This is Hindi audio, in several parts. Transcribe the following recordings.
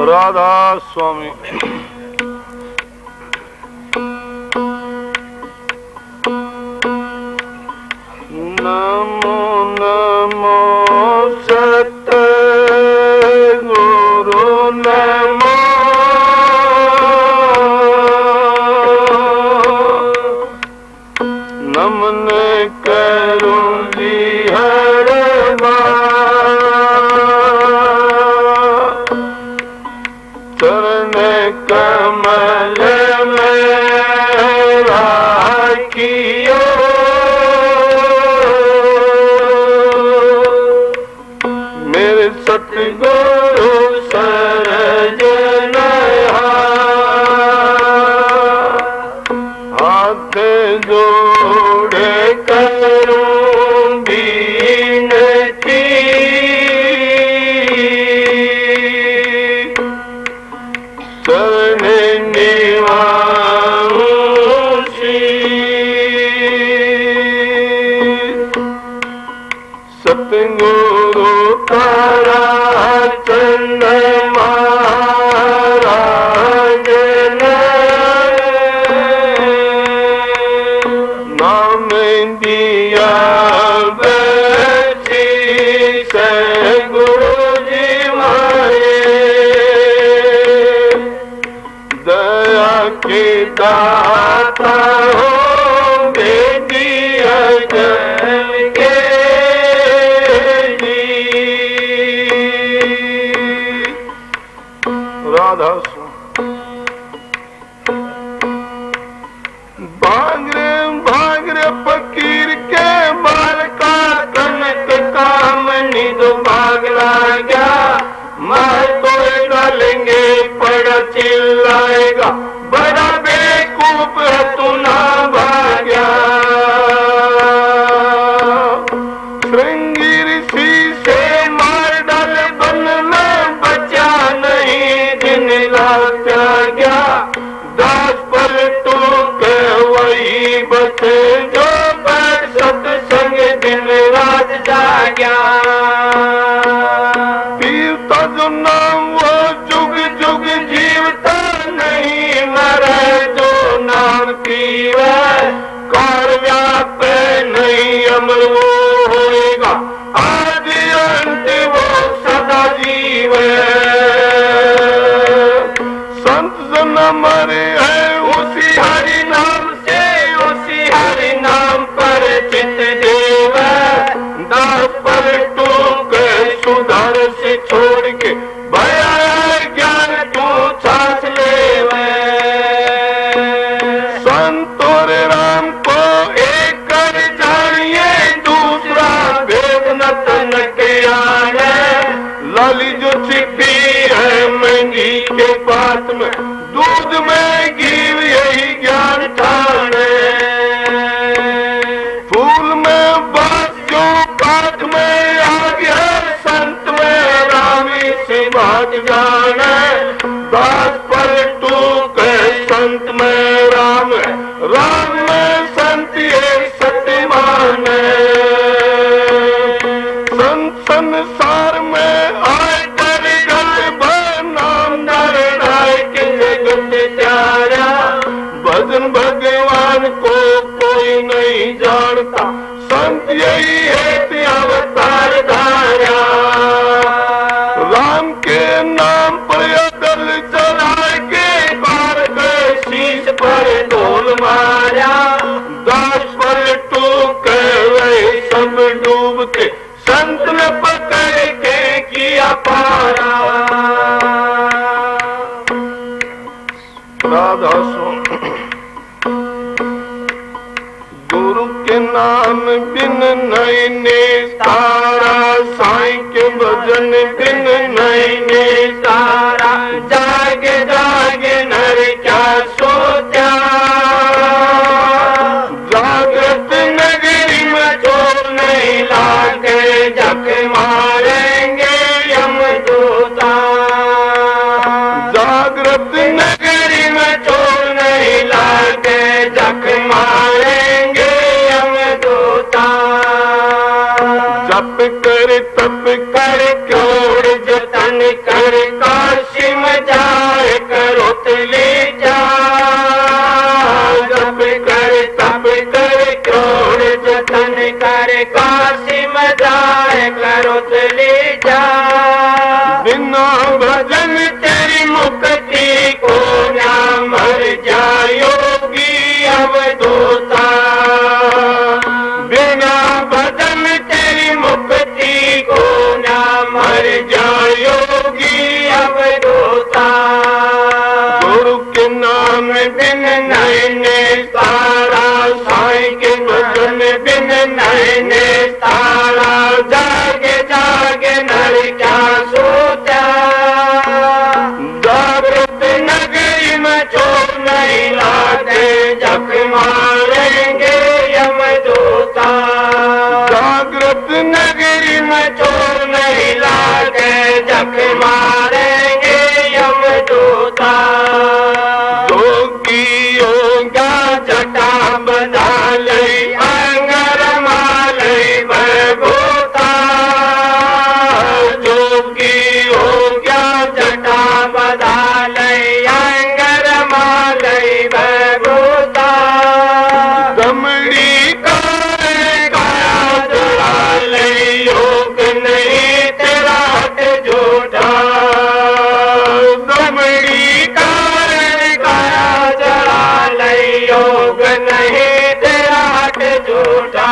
राधा स्वामी। नमो नमो सतगुरु नमो नमन करूं जी हर चरण कमल में राखियो मेरे सतगुरु सरजन हाथ जोड़े करूं बीनती चरण निवाऊं सतगुरु तारा चंद महाराज नाम दिया बची से गुरु जी मारे दया की दाता हो बेटिया जन के जी। राधा भाग रे फकीर के बाल का कनक कामनी दो भाग गया मैं तो डालेंगे पड़ा चिल्लाएगा बड़ा बेवकूफ है तू ना भाग्या श्रृंगी ऋषि से मार डाल बन में बचा नहीं दिन लाचा गया दास पर तू के वही बचे जो बैठ सत्संग दिन रात जाग्या पीरता जो नाम वो जुग जुग जीवता नहीं मरे जो नाम पीवे कार व्याप नहीं अमर वो होएगा आदि अंत वो सदा जीवे संत जन मरे हैं उसी हरि नाम से उसी हरि नाम पर चित देव दास पर तू के सुधार से छोड़ के भया ज्ञान तू छाछ ले संतोर राम को एक कर जानिए दूसरा भेद न तन के आने लाली जो छिपी है महंगी के बात में दूध में घी यही ज्ञान ठाने फूल में बात जो काठ में आग है संत में रामी से बात जाने दास पर तू के संत में राम है राम में संत ये सत्य माने संत संसार में आए कर गल नाम नारायण के जगत प्यारा भजन भगवान को कोई नहीं जानता संत यही है अवतार धारा राम के नाम पर दल चला के बार गए शीश पर ढोल मारा दास पर टूक गए सब डूब के संत ने पकड़ के किया पारा। राधा गुरु के नाम बिन नहीं ने तारा साईं के भजन बिन नहीं ने तारा जागे जागे नर क्या सोचा जागृत नगरी में चोर नहीं लागे जग मारेंगे यमदूता जागृत नगरी में चोर नहीं लागे जग मारेंगे यमदूता तप कर क्योड़ जतन कर काशी में जाए करो तले जा। जप कर क्योड़ जतन कर काशी में जाए करो तले जा। बिना भजन तेरी मुक्ति को ना मर जायोगी अवधूता। बिना भजन तेरी मुक्ति को ना मर जायोगी अवधूता। गुरु के नाम बिन नैने तारा साईं के भजन बिन नैने तारा। जागे जागे नर क्या सोचा। जागृत नगरी में चोर नहीं लाते जख मारेंगे यमदूता। जागृत नगरी में चोर नहीं लाते जख मारेंगे यमदूता। जोगी योगा जटा बना ले अंगर माले भूता। जोगी योगा जटा बना ले अंगर माले भूता। दमड़ी काया जला ले योग नहीं तेरा हट झूठा। दमड़ी काया जला ले योग नहीं तेरा हट झूठा।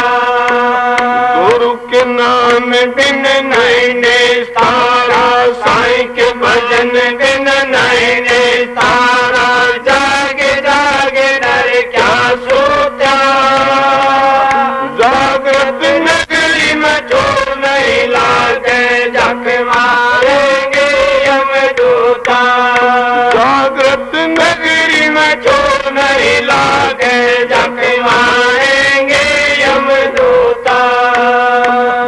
गुरु के नाम बिन नैने तारा साईं के भजन बिन नैने तारा। जागे जागे नर क्या सोचा। जागृत नगरी में चोर नहीं लागे जख मारेंगे यमदूता। जागृत नगरी में चोर नहीं लागे जख मारेंगे यमदूता।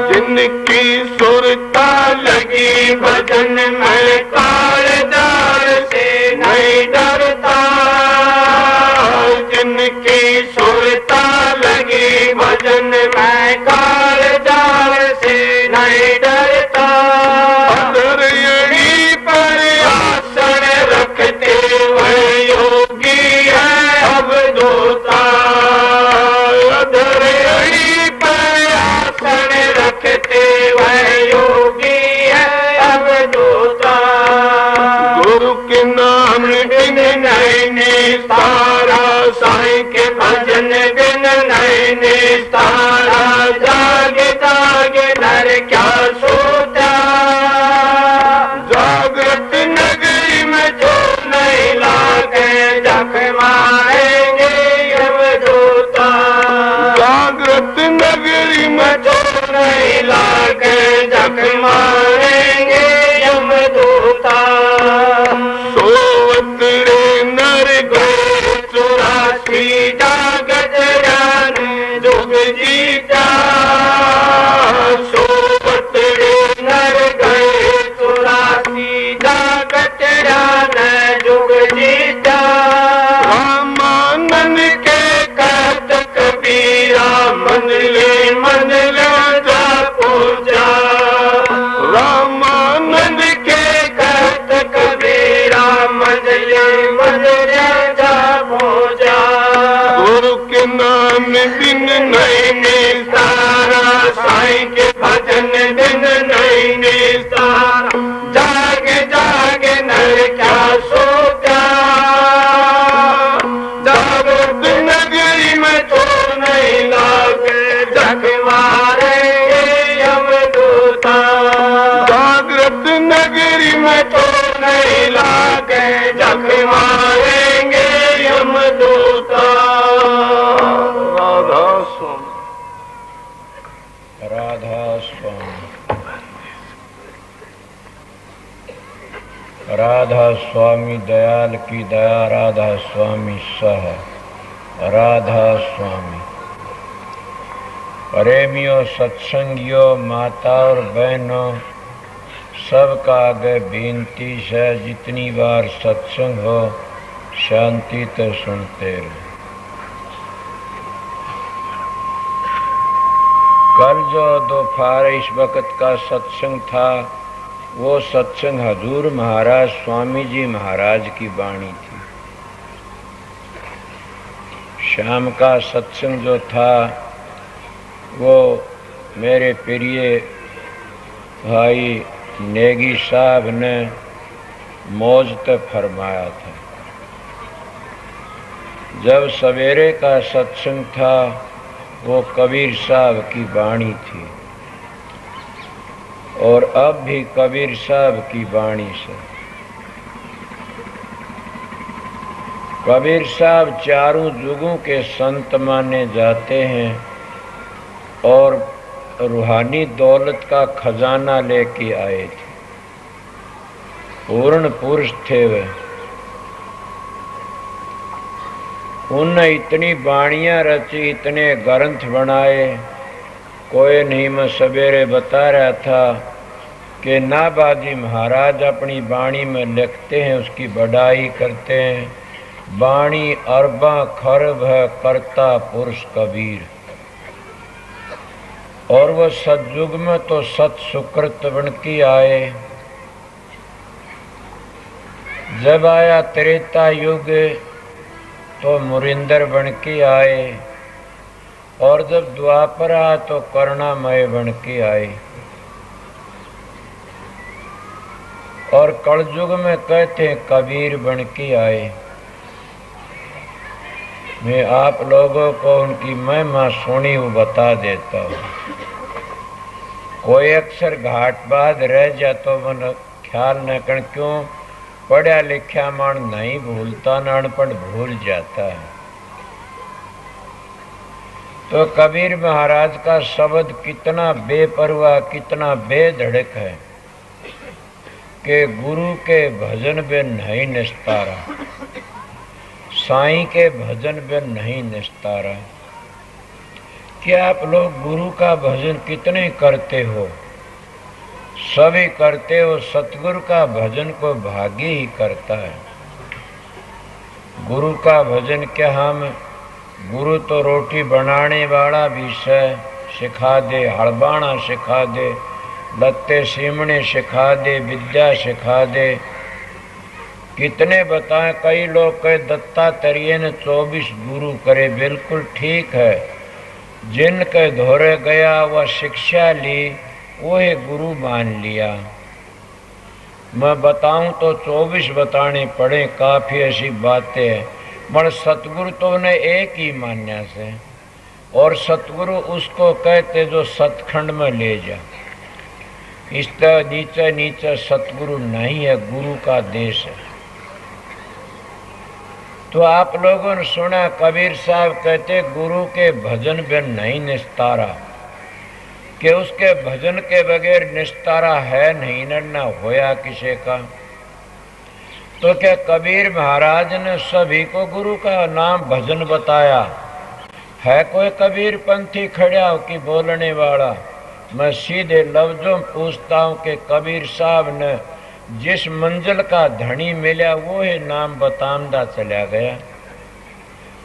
जिनकी सुरता लगी भजन में कालदार से नहीं डरता। जिनकी सुरता लगी भजन में कालदार से नहीं डरता। अधरयणी पर आसन रखते हुए योगी है अवधूता। अधरयणी पर आसन रखते हुए योगी है अवधूता। गुरु के नाम बिन नैने तारा साईं के भजन बिन नैने तारा। जागे जागे नर क्या सोचा। जागृत नगरी में चोर नहीं लागे जख मारेंगे यमदूता। जागृत नगरी में चोर नहीं लागे जख मारेंगे यमदूता। सोवत रे नर गए 84 जागत ज्ञान जुग जीता। सोवत रे नर गए 84 जागत ज्ञान जुग जीता। रामानंद के कहत कबीरा मंजिले मंजिले जा पूजा। रामानंद के कहत कबीरा मंजिले मंजिले जा पूजा। गुरु के नाम बिन नैने तारा साईं के भजन बिन नैने तारा। जागे जागे नर क्या सोचा। जागृत नगरी में चोर नहीं लागे जख मारेंगे यमदूता। जागृत नगरी में चोर नहीं लागे जख मारेंगे यमदूता। राधा स्वामी। राधा स्वामी। राधा स्वामी दयाल की दया। राधा स्वामी सह। राधा स्वामी। प्रेमियों, सत्संगियों, माता और बहनों, सबका आगे बेनती है, जितनी बार सत्संग हो शांति तो सुनते रहो। कल जो दोपहर इस वक्त का सत्संग था वो सत्संग हजूर महाराज स्वामी जी महाराज की वाणी थी। शाम का सत्संग जो था वो मेरे प्रिय भाई नेगी साहब ने मौज पे फरमाया था। जब सवेरे का सत्संग था वो कबीर साहब की वाणी थी और अब भी कबीर साहब की वाणी से। कबीर साहब चारों युगों के संत माने जाते हैं और रूहानी दौलत का खजाना लेके आए थे। पूर्ण पुरुष थे वे। उन्हें इतनी वाणियां रची, इतने ग्रंथ बनाए, कोई नहीं। मैं सवेरे बता रहा था कि नाबाजी महाराज अपनी वाणी में लिखते हैं, उसकी बढ़ाई करते हैं। वाणी अरबा खरब है करता पुरुष कबीर। और वह सतयुग में तो सत सुकृत बन के आए। जब आया त्रेता युग तो मुरिंदर बन के आए और जब द्वापर आया तो करुणामय बन के आए। और कलयुग में कहते हैं कबीर बन के आए। मैं आप लोगों को उनकी महिमा सुनी वो बता देता हूँ। कोई अक्सर घाट बाद रह जा तो मन ख्याल न कर, क्यों पढ़ा लिखा मन नहीं भूलता, न अनपढ़ भूल जाता है। तो कबीर महाराज का शब्द कितना बेपरवाह, कितना बेधड़क है कि गुरु के भजन बिन नहीं निस्तारा, साईं के भजन बिन नहीं निस्तारा। क्या आप लोग गुरु का भजन कितने करते हो? सभी करते हो। सतगुरु का भजन को भागी ही करता है। गुरु का भजन क्या हम, गुरु तो रोटी बनाने वाला भी सिखा दे, हड़बाना सिखा दे, लत्ते सीमने सिखा दे, विद्या सिखा दे। कितने बताएं। कई लोग कहे दत्तात्रेय ने 24 गुरु करे, बिल्कुल ठीक है। जिनके धोरे गया वह शिक्षा ली वही गुरु मान लिया। मैं बताऊं तो 24 बताने पड़े, काफी ऐसी बातें हैं। पर सतगुरु तो उन्हें एक ही मान्या से, और सतगुरु उसको कहते जो सतखंड में ले जा। इस तरह नीचे नीचे सतगुरु नहीं है, गुरु का देश है। तो आप लोगों ने सुना कबीर साहब कहते गुरु के भजन बिन नहीं निस्तारा, कि उसके भजन के बगैर निस्तारा है नहीं, न होया किसी का। तो क्या कबीर महाराज ने सभी को गुरु का नाम भजन बताया है? कोई कबीर पंथी खड़ा हो कि बोलने वाला? मैं सीधे लफ्जों पूछता हूं कि कबीर साहब ने जिस मंजिल का धनी मिला वो ही नाम बतामदा चला गया।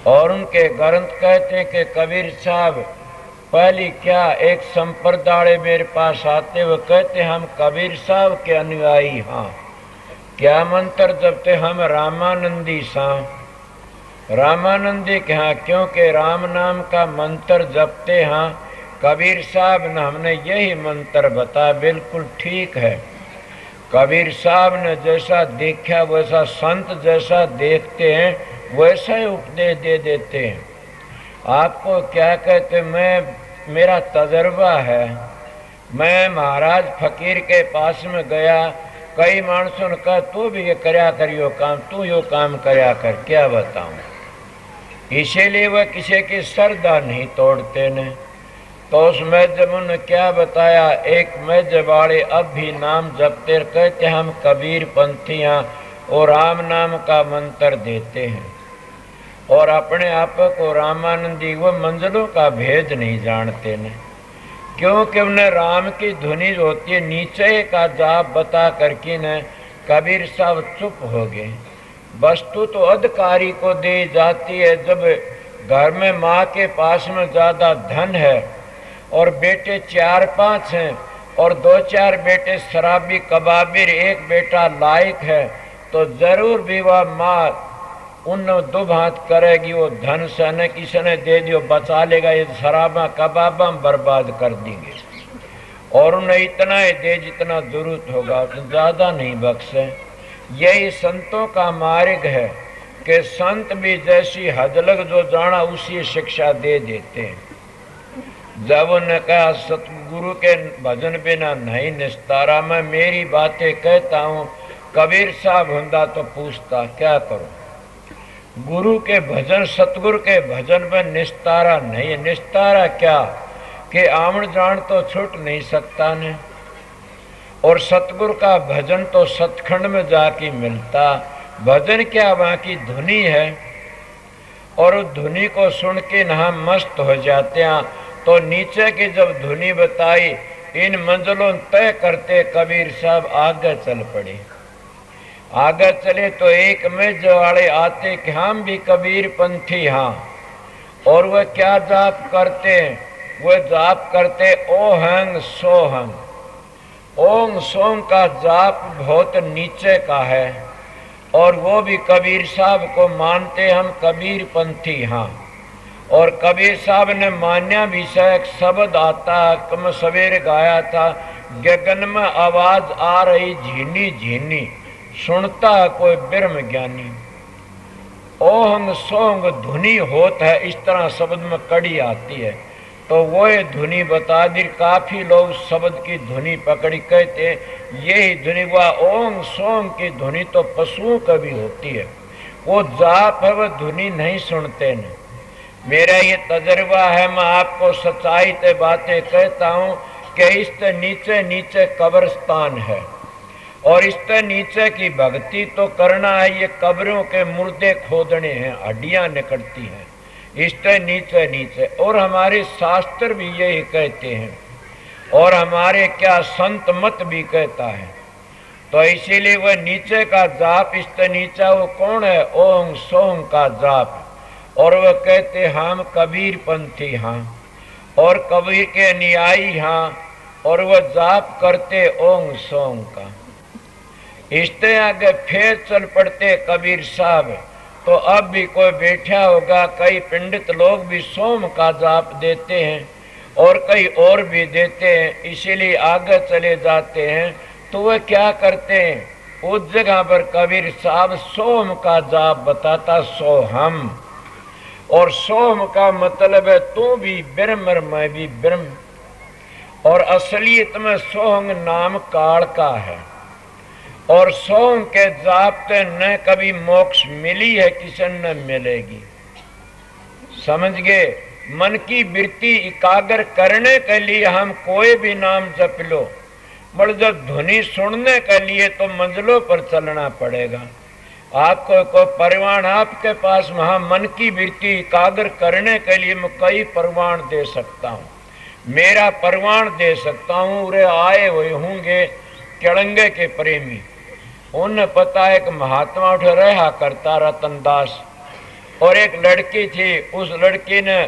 और उनके ग्रंथ कहते हैं कि कबीर साहब पहली क्या एक संप्रदाय मेरे पास आते हुए कहते हम कबीर साहब के अनुयायी। हाँ, क्या मंत्र जपते? हम रामानंदी सा, रामानंदी के हाँ, क्योंकि राम नाम का मंत्र जपते। हाँ, कबीर साहब ने हमने यही मंत्र बताया। बिल्कुल ठीक है। कबीर साहब ने जैसा देखा वैसा संत जैसा देखते हैं वैसा ही उपदेश दे देते हैं। आपको क्या कहते? मेरा तजर्बा है। मैं महाराज फकीर के पास में गया, कई मानसों ने कहा तू भी ये करया करियो काम, तू यो काम करया कर। क्या बताऊं? इसीलिए वह किसी की श्रद्धा नहीं तोड़ते ने। तो उस मैजब ने क्या बताया? एक मैजब वाले अब भी नाम जपते, कहते हम कबीर पंथियां और राम नाम का मंत्र देते हैं और अपने आप को रामानंदी, वो मंजिलों का भेद नहीं जानते ने। क्योंकि उन्हें राम की धुनी होती है नीचे का जाप बता करके न कबीर साहब चुप हो गए। वस्तु तो अधिकारी को दी जाती है। जब घर में माँ के पास में ज्यादा धन है और बेटे 4-5 हैं और 2-4 बेटे शराबी कबाबिर, एक बेटा लायक है, तो जरूर भी वह माँ उन दुब हाथ करेगी, वो धन सन किसी ने दे दियो बचा लेगा, ये शराबा कबाबा बर्बाद कर देंगे। और उन्हें इतना ही दे जितना जरूरत होगा, तो ज्यादा नहीं बख्शे। यही संतों का मार्ग है कि संत भी जैसी हजलग जो जाना उसी शिक्षा दे देते हैं। जब उन्होंने कहा सतगुरु के भजन बिना नहीं निस्तारा, मैं मेरी बातें कहता हूँ, कबीर साहब हुंदा तो पूछता क्या करूं। गुरु के भजन, सतगुरु के भजन में निस्तारा नहीं। निस्तारा क्या कि आमण जान तो छूट नहीं सकता ने, और सतगुरु का भजन तो सतखंड में जाके मिलता। भजन क्या, वहां की धुनी है, और उस धुनी को सुन के ना मस्त हो जाते हैं। तो नीचे की जब धुनी बताई, इन मंजिलों तय करते कबीर साहब आगे चल पड़े। आगे चले तो एक में वाले आते कि हम भी कबीर पंथी हाँ, और वह क्या जाप करते, वह जाप करते ओहंग सोहंग। ओंग सोंग का जाप बहुत नीचे का है, और वो भी कबीर साहब को मानते हम कबीर पंथी हाँ। और कबीर साहब ने मान्या विषय एक शब्द आता, कम सवेरे गाया था, गगन में आवाज आ रही झीनी झीनी, सुनता कोई ब्रह्म ज्ञानी। ओहंग सोंग धुनी होत है, इस तरह शब्द में कड़ी आती है। तो वो धुनी बता दी। काफी लोग शब्द की धुनी पकड़ी कहते यही धुनी, हुआ ओंग सोंग की धुनी तो पशुओं का भी होती है, वो जाप है, वह धुनी नहीं सुनते न। मेरा ये तजर्बा है, मैं आपको सच्चाई से बातें कहता हूँ कि इससे नीचे नीचे कब्रिस्तान है, और इससे नीचे की भक्ति तो करना है। ये कब्रों के मुर्दे खोदने हैं, हड्डियां निकलती हैं इससे नीचे नीचे। और हमारे शास्त्र भी यही कहते हैं, और हमारे क्या संत मत भी कहता है। तो इसीलिए वह नीचे का जाप, इससे नीचा वो कौन है, ओम सोम का जाप। और वह कहते हम कबीर पंथी हाँ, और कबीर के अनुयायी हाँ, और वह जाप करते ओम सोम का। इससे आगे फिर चल पड़ते कबीर साहब। तो अब भी कोई बैठा होगा, कई पंडित लोग भी सोम का जाप देते हैं, और कई और भी देते हैं, इसीलिए आगे चले जाते हैं। तो वह क्या करते हैं, उस जगह पर कबीर साहब सोम का जाप बताता, सोहम। और सोम का मतलब है तू भी ब्रह्म मैं भी ब्रह्म, और असलियत में सोहंग नाम काल का है। और सोम के जाप से न कभी मोक्ष मिली है, किसी न मिलेगी। समझ गए। मन की वृत्ति एकाग्र करने के लिए हम कोई भी नाम जप लो, पर जब ध्वनि सुनने के लिए तो मंजिलों पर चलना पड़ेगा। आपको कोई परवान आपके पास, वहां मन की वृत्ति एकाग्र करने के लिए मैं कई परवान दे सकता हूँ। मेरा परवान दे सकता हूँ। उरे आए हुए होंगे केड़ंगे के प्रेमी, उन्हें पता है कि महात्मा उठ रहा करता रतनदास, और एक लड़की थी, उस लड़की ने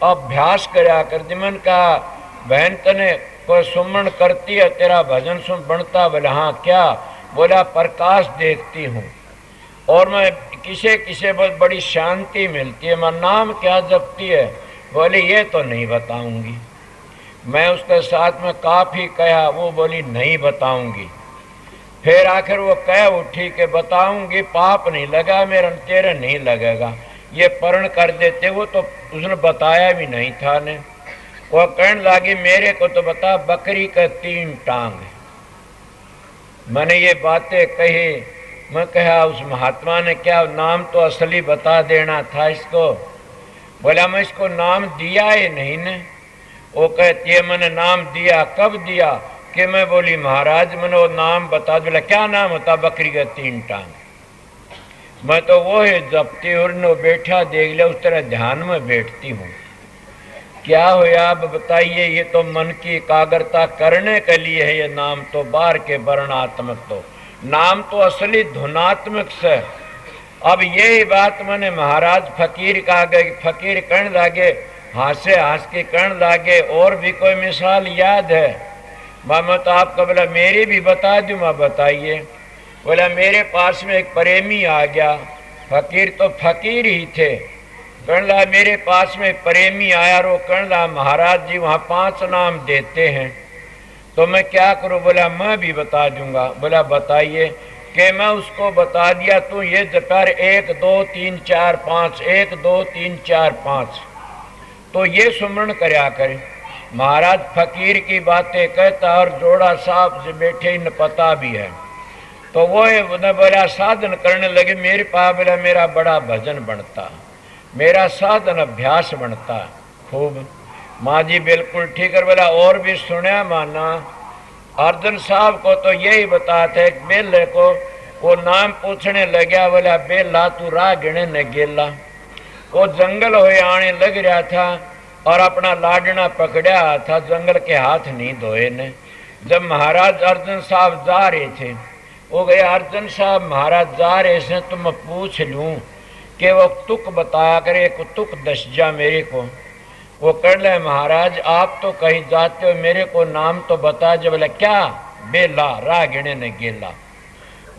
अभ्यास कराया कर दिमन का, बहन तने कोई सुमन करती है, तेरा भजन सुन बनता। बोले हाँ क्या, बोला प्रकाश देखती हूँ, और मैं किसे किसे बहुत बड़ी शांति मिलती है। मैं नाम क्या जपती है, बोली ये तो नहीं बताऊंगी। मैं उसके साथ में काफी कहा, वो बोली नहीं बताऊंगी। फिर आखिर वो कह उठी कि बताऊंगी, पाप नहीं लगा मेरा, तेरे नहीं लगेगा, ये परण कर देते। वो तो उसने बताया भी नहीं था ने। वो कहने लगी मेरे को तो बता, बकरी का 3 टांग है। मैंने ये बातें कही, मैं कहा उस महात्मा ने क्या नाम तो असली बता देना था इसको। बोला मैं इसको नाम दिया ही नहीं ने। वो कहती है मैंने नाम दिया। कब दिया कि मैं बोली महाराज मैंने वो नाम बता। बोला क्या नाम होता, बकरी का 3 टांग। मैं तो वो है जपती और नो बैठा देख लिया, उस तरह ध्यान में बैठती हूँ। क्या हो आप बताइए, ये तो मन की एकाग्रता करने के लिए है ये नाम, तो बाहर के वर्णात्मक तो नाम तो असली धुनात्मक से। अब यही बात मैंने महाराज फकीर का गए, फकीर कहने लगे हंसे हंस के कहने लागे और भी कोई मिसाल याद है? मैं तो आपको बोला मेरी भी बता दूं। मैं बताइए। बोला मेरे पास में एक प्रेमी आ गया। फकीर तो फकीर ही थे। कहने लगा मेरे पास में प्रेमी आया। रो कहने लगा महाराज जी वहाँ 5 नाम देते हैं, तो मैं क्या करूं? बोला मैं भी बता दूंगा। बोला बताइए। कि मैं उसको बता दिया तू ये जपर 1 2 3 4 5 1 2 3 4 5 तो ये सुमरण करया करे। महाराज फकीर की बातें कहता और जोड़ा साहब से बैठे न पता भी है। तो वो बोला साधन करने लगे। मेरे पास बोला मेरा बड़ा भजन बनता, मेरा साधन अभ्यास बनता खूब। माँ जी बिल्कुल ठीक है। बोला और भी सुना माना? अर्जन साहब को तो यही बताते बेले को वो नाम पूछने लगा। बोला बेला तू राह गिने न गेला। वो जंगल हुए आने लग रहा था और अपना लाडना पकड़ा था, जंगल के हाथ नहीं धोए ने। जब महाराज अर्जन साहब जा रहे थे वो गए, अर्जन साहब महाराज जा रहे से तो मैं पूछ लूं कि वो तुक बताया करे, एक तुक दस जा मेरे को। वो कर ले महाराज आप तो कहीं जाते हो, मेरे को नाम तो बता। जब बोला क्या? बेला राह गिने न गेला।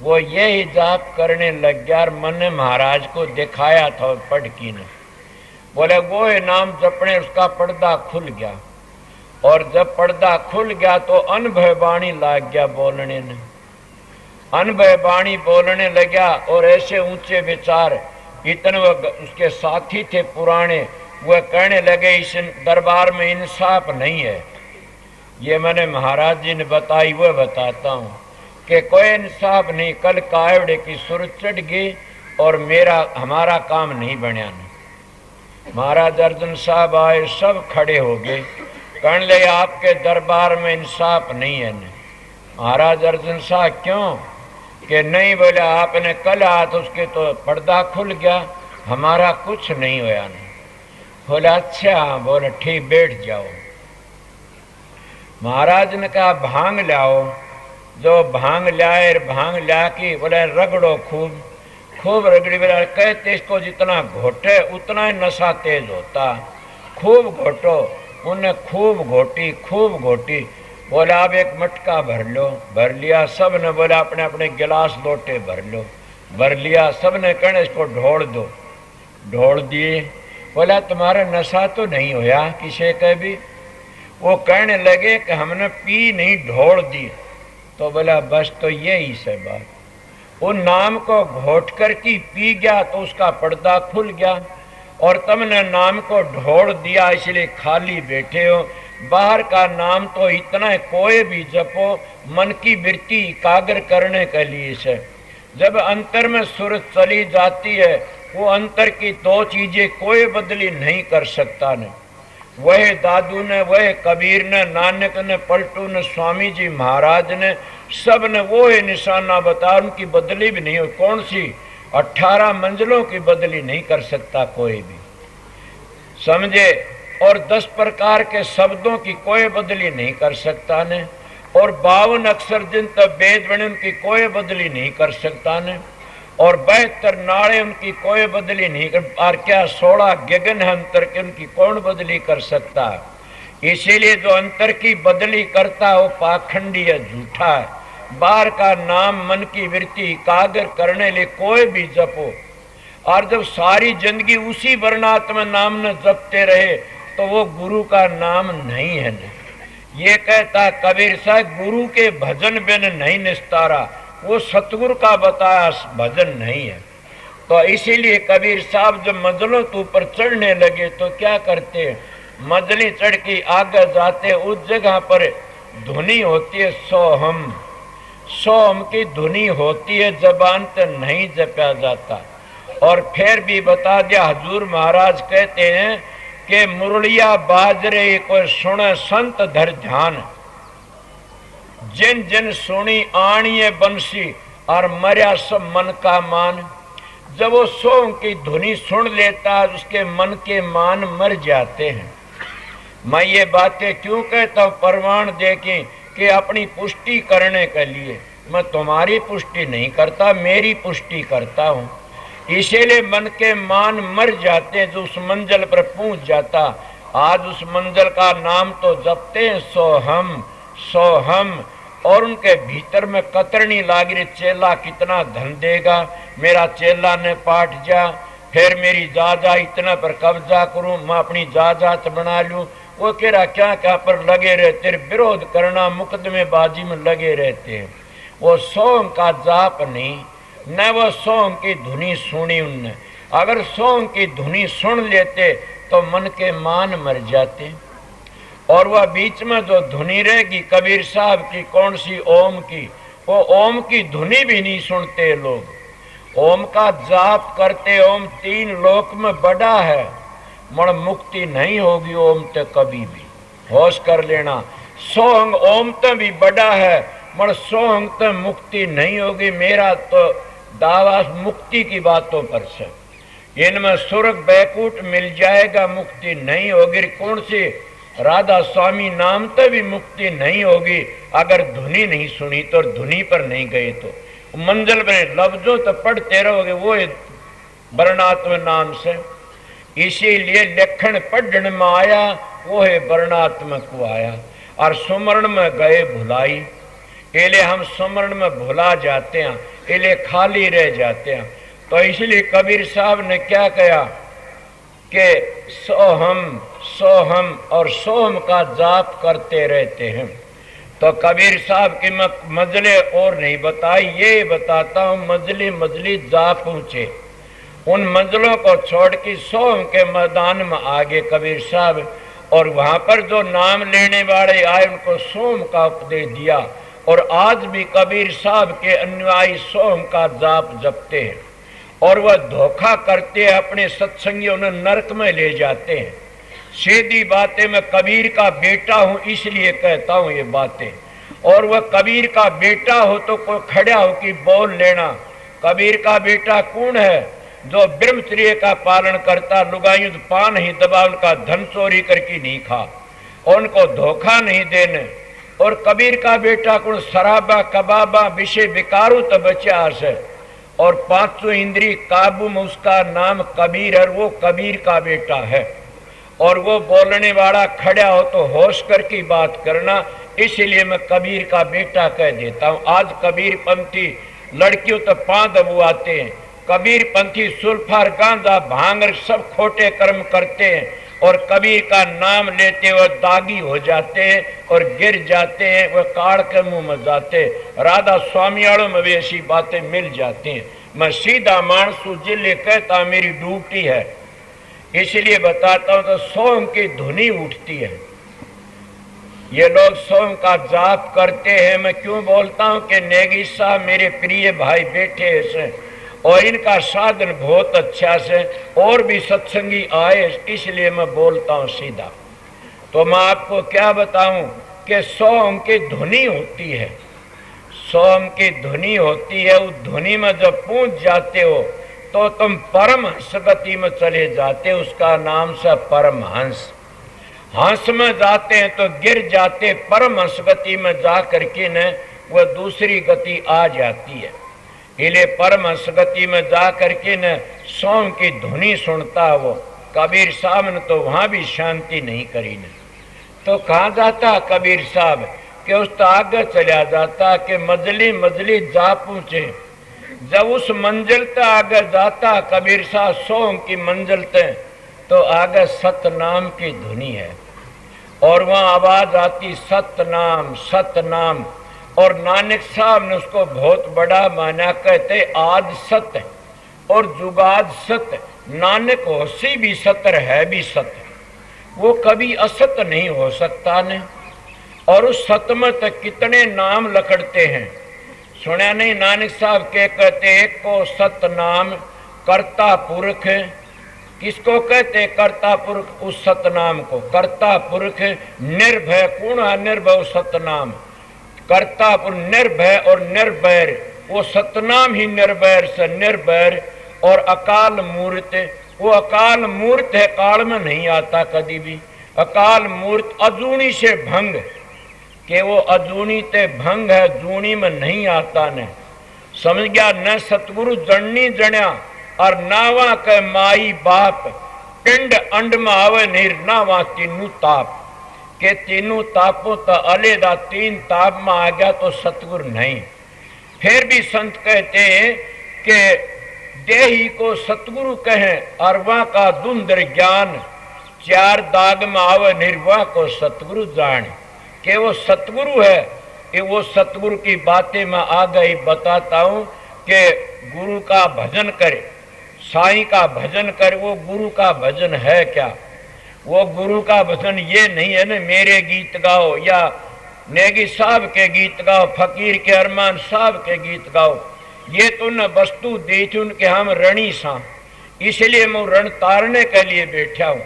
वो यही जाप करने लग गया और मैंने महाराज को दिखाया था पढ़की ने। बोले वो नाम जपने उसका पर्दा खुल गया। और जब पर्दा खुल गया तो अनुभव वाणी लाग गया बोलने ने। अनुभव वाणी बोलने लगा और ऐसे ऊंचे विचार। इतने वो उसके साथी थे पुराने, वह कहने लगे इस दरबार में इंसाफ नहीं है। ये मैंने महाराज जी ने बताई, वह बताता हूँ कि कोई इंसाफ नहीं। कल कावड़े की सुर चढ़ गई और हमारा काम नहीं बनया नहीं। महाराज अर्जुन साहब आए, सब खड़े हो गए। कहने लगे आपके दरबार में इंसाफ नहीं है न। महाराज अर्जुन साहब क्यों? कि नहीं। बोला आपने कल आया तो उसके तो पर्दा खुल गया, हमारा कुछ नहीं होया नहीं। बोला अच्छा। बोले ठीक बैठ जाओ। महाराज ने कहा भांग लाओ। जो भांग लाए, भांग ला के बोले रगड़ो खूब। खूब रगड़ी। बोला कहते इसको जितना घोटे उतना ही नशा तेज होता, खूब घोटो। उन्हें खूब घोटी, खूब घोटी। बोला अब एक मटका भर लो। भर लिया सब ने। बोला अपने अपने गिलास लोटे भर लो। भर लिया सब ने। कहने इसको ढोल दो। ढोल दिए। बोला तुम्हारा नशा तो नहीं होया किसी का भी? वो कहने लगे कि हमने पी नहीं, ढोल दी। तो बोला बस तो यही से बात। उन नाम को घोट कर की पी गया तो उसका पर्दा खुल गया और तुमने नाम को ढोल दिया, इसलिए खाली बैठे हो। बाहर का नाम तो इतना है, कोई भी जपो मन की वृत्ति एकाग्र करने के लिए से। जब अंतर में सूरत चली जाती है वो अंतर की 2 चीजें कोई बदली नहीं कर सकता ने। वह दादू ने, वह कबीर ने, नानक ने, पलटू ने, स्वामी जी महाराज ने, सब ने वो ही निशाना बता, उनकी बदली भी नहीं हो। कौन सी? 18 मंजिलों की बदली नहीं कर सकता कोई भी, समझे। और 10 प्रकार के शब्दों की कोई बदली नहीं कर सकता ने। और 52 अक्षर जिन तब वेद बने उनकी कोई बदली नहीं कर सकता ने। और 72 नाड़े उनकी कोई बदली नहीं कर। और क्या 16 गगन है अंतर के, उनकी कौन बदली कर सकता है? इसीलिए जो अंतर की बदली करता है वो पाखंडी है, झूठा है। बाहर का नाम मन की वृत्ति एकाग्र करने लिए कोई भी जपो। और जब सारी जिंदगी उसी वर्णात्म नाम ने जपते रहे तो वो गुरु का नाम नहीं है न। ये कहता कबीर साहब गुरु के भजन बिन नहीं निस्तारा, वो सतगुरु का बताया भजन नहीं है। तो इसीलिए कबीर साहब जब मंजिलों के ऊपर चढ़ने लगे तो क्या करते? मंजिली चढ़ के आगे जाते, उस जगह पर धुनी होती है सोहम। सोहम की धुनी होती है, जबान से नहीं जपा जाता। और फिर भी बता दिया हजूर महाराज कहते हैं कि मुरलिया बाजरे कोई सुने संत धर ध्यान, जिन जिन सुनी आणिये बंसी और मर्या सब मन का मान। जब वो सोम की धुनी सुन लेता है उसके मन के मान मर जाते हैं। मैं ये बातें क्यों कहता हूँ? प्रमाण देखें कि अपनी पुष्टि करने के लिए। मैं तुम्हारी पुष्टि नहीं करता, मेरी पुष्टि करता हूँ। इसीलिए मन के मान मर जाते हैं। जो उस मंजिल पर पहुंच जाता आज उस मंजिल का नाम तो जपते हैं, सो हम, और उनके भीतर में कतरनी लाग रही, चेला कितना धन देगा, मेरा चेला ने पाट जा, फिर मेरी जाजा इतना पर कब्जा करूं, मैं अपनी जायदाद बना लूं। वो कह रहा क्या पर लगे रहते, विरोध करना, मुकदमेबाजी में लगे रहते हैं। वो सोम का जाप नहीं, न वो सोम की धुनी सुनी उनने। अगर सोम की धुनी सुन लेते तो मन के मान मर जाते। और वह बीच में जो धुनी रहेगी कबीर साहब की, कौन सी, ओम की, वो ओम की धुनी भी नहीं सुनते लोग। ओम का जाप करते, ओम 3 लोक में बड़ा है, मगर मुक्ति नहीं होगी ओम ते कभी भी, होश कर लेना। सोंग ओम ते भी बड़ा है, मगर सोंग ते मुक्ति नहीं होगी। मेरा तो दावा मुक्ति की बातों पर से, इनमें स्वर्ग बैकुंठ मिल जाएगा, मुक्ति नहीं होगी। कौन सी, राधा स्वामी नाम तो भी मुक्ति नहीं होगी अगर धुनी नहीं सुनी तो, धुनी पर नहीं गए तो। मंजिल में लफ्जों तो पढ़ते रहोगे वो वर्णात्म नाम से, इसीलिए लेखन पढ़ने में आया वो है वर्णात्म को आया। और सुमरण में गए भुलाई, इले हम सुमरण में भुला जाते हैं, इले खाली रह जाते हैं। तो इसलिए कबीर साहब ने क्या कहा कि सोहम और सोहम का जाप करते रहते हैं। तो कबीर साहब की मजले और नहीं बताई, ये बताता हूँ मजली जा पहुँचे। उन मंजिलों को छोड़ के सोहम के मैदान में आगे कबीर साहब, और वहाँ पर जो नाम लेने वाले आए उनको सोम का उपदेश दिया। और आज भी कबीर साहब के अनुयायी सोम का जाप जपते हैं, और वह धोखा करते हैं, अपने सत्संगियों ने नरक में ले जाते हैं। सीधी बातें, मैं कबीर का बेटा हूं इसलिए कहता हूं ये बातें। और वह कबीर का बेटा हो तो कोई खड़ा हो कि बोल लेना। कबीर का बेटा कौन है? जो ब्रह्मचर्य का पालन करता, लुगाइयों पा नहीं दबा, उनका धन चोरी करके नहीं खा, और उनको धोखा नहीं देने। और कबीर का बेटा कौन? शराबा कबाबा विषय विकारू तो बचा से, और 500 इंद्री काबू में उसका नाम कबीर है, वो कबीर का बेटा है। और वो बोलने वाला खड़ा हो तो होश करके बात करना, इसलिए मैं कबीर का बेटा कह देता हूँ। आज कबीर पंथी लड़कियों तो 5 दबुआते हैं, कबीर पंथी सुल्फार गांजा भांग सब खोटे कर्म करते हैं, और कबीर का नाम लेते हुए दागी हो जाते हैं और गिर जाते हैं, वह काड़ के मुंह में जाते। राधा स्वामियाड़ों में भी ऐसी बातें मिल जाती हैं। मैं सीधा मानसू जिले कहता मेरी ड्यूटी है, इसलिए बताता हूं। तो सोम की धुनी उठती है, ये लोग सोम का जाप करते हैं। मैं क्यों बोलता हूं कि नेगी साहब मेरे प्रिय भाई बैठे ऐसे, और इनका साधन बहुत अच्छा से, और भी सत्संगी आए, इसलिए मैं बोलता हूं सीधा। तो मैं आपको क्या बताऊं कि सोम की धुनी होती है, सोम की धुनी होती है। उस धुनी में जब पहुंच जाते हो तो तुम परमहंस गति में चले जाते, उसका नाम से परमहंस। हंस में जाते हैं तो गिर जाते, परमहंस गति में जा करके न वह दूसरी गति आ जाती है। इले परमहंस गति में जा करके न सोम की धुनी सुनता वो कबीर साहब ने, तो वहां भी शांति नहीं करी न। तो कहाँ जाता कबीर साहब कि उस तो आगे चला जाता कि मजली जा पहुंचे। जब उस मंजिल तक आगे जाता कबीर साहब सोम की मंजिल तक, तो आगे सतनाम की धुनी है, और वहां आवाज आती सतनाम सतनाम। और नानक साहब ने उसको बहुत बड़ा माना, कहते आज सत्य और जुगाद सत्य, नानक होशी भी सत्य है भी सत्य, वो कभी असत्य नहीं हो सकता ने। और उस सत्य में तक कितने नाम लकड़ते हैं, सुना नहीं? नानक साहब के कहते एक को सत्य नाम कर्ता पुरख, किसको कहते कर्ता पुरख? उस सतनाम को कर्ता पुरख। निर्भय कौन है? निर्भय उस सतनाम, कर्ता पुरख निर्भय और निर्भैर, वो सतनाम ही निर्भैर से निर्भैर। और अकाल मूर्त, वो अकाल मूर्त है, काल में नहीं आता कभी भी। अकाल मूर्त अजूनी से भंग, कि वो अजूनी ते भंग है, जूनी में नहीं आता ने। समझ गया? न सतगुरु जननी जण्या और नावा के माई बाप, पिंड अंड में आवे नीर ना वहां तीनू ताप के तीनों तापों तो अलेदा तीन ताप में आ गया तो सतगुरु नहीं। फिर भी संत कहते हैं कि देही को सतगुरु कहें और वहां का धुंधर ज्ञान चार दाग में आवे निर्वाह को सतगुरु जान के वो सतगुरु है। कि वो सतगुरु की बातें मैं आ गई बताता हूं कि गुरु का भजन करे, साईं का भजन करे। वो गुरु का भजन है क्या? वो गुरु का भजन ये नहीं है ना मेरे गीत गाओ या नेगी साहब के गीत गाओ, फकीर के अरमान साहब के गीत गाओ। ये तो न वस्तु दी थी उनके हम ऋणी सा, इसलिए मैं ऋण तारने के लिए बैठा हूं।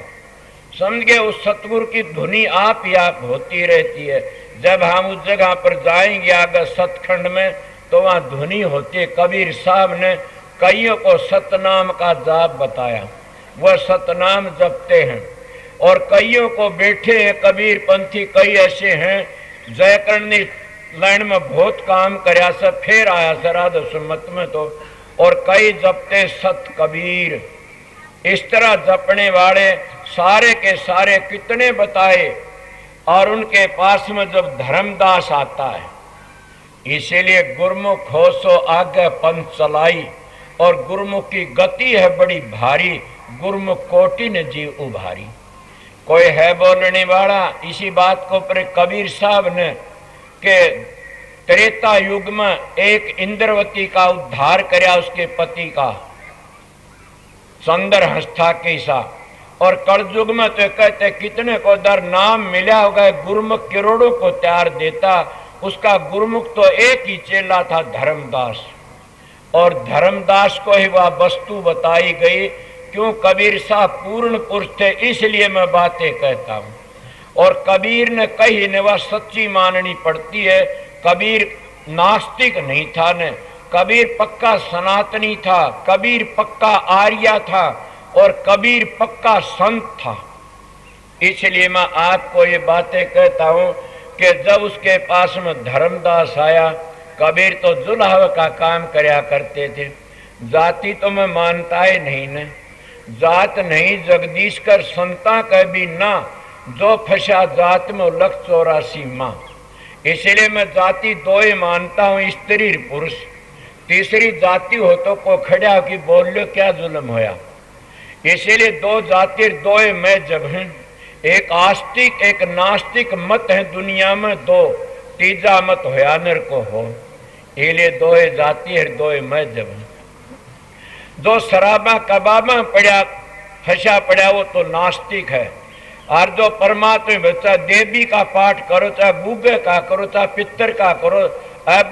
समझ गए? उस सतगुरु की धुनी आप ही आप होती रहती है। जब हम उस जगह पर जाएंगे आगे सतखंड में तो वहां धुनी होती है। कबीर साहब ने कईयों को सतनाम का जाप बताया, वह सतनाम जपते हैं। और कईयों को बैठे हैं कबीर पंथी, कई ऐसे हैं जयकरण ने लाइन में बहुत काम करया सब फिर आया सराध सुमत में तो। और कई जपते सत कबीर। इस तरह जपने वाले सारे के सारे कितने बताए। और उनके पास में जब धर्मदास आता है, इसीलिए गुरमुख हो सो आगे पंथ चलाई। और गुरमुख की गति है बड़ी भारी, गुरमुख कोटि ने जीव उभारी। कोई है बोलने वाला इसी बात को पर कबीर साहब ने के त्रेता युग में एक इंद्रवती का उद्धार करया उसके पति का सुंदर हस्ता के सा। और कलयुग में तो कहते कितने को दर नाम मिला होगा, गुरमुख करोड़ों को त्यार देता। उसका गुरमुख तो एक ही चेला था धर्मदास, और धर्मदास को ही वह वस्तु बताई गई। क्यों? कबीर साहब पूर्ण पुरुष थे, इसलिए मैं बातें कहता हूं। और कबीर ने कही ने वह सच्ची माननी पड़ती है। कबीर नास्तिक नहीं था न, कबीर पक्का सनातनी था, कबीर पक्का आर्या था और कबीर पक्का संत था। इसलिए मैं आपको ये बातें कहता हूं कि जब उसके पास में धर्मदास आया, कबीर तो जुल्हा का काम करया करते थे। जाति तो मैं मानता ही नहीं न, जात नहीं जगदीश कर संता कह भी ना, जो फंसा जात में 184 माँ। इसलिए मैं जाति दो ही मानता हूं, स्त्री पुरुष। तीसरी जाति हो तो को खड़ा की बोल लो क्या जुल्म होया। इसीलिए दो जाति दो मैं जब हैं, एक आस्तिक एक नास्तिक मत है दुनिया में, दो तीजा मत होया नर को हो। इसलिए दो जाति है दो मैं जब हैं। जो शराबा कबाबा पड़ा फंसा पड़ा वो तो नास्तिक है। और जो परमात्मा बच्चा देवी का पाठ करो, चाहे गुगे का करो, चाहे पितर का करो,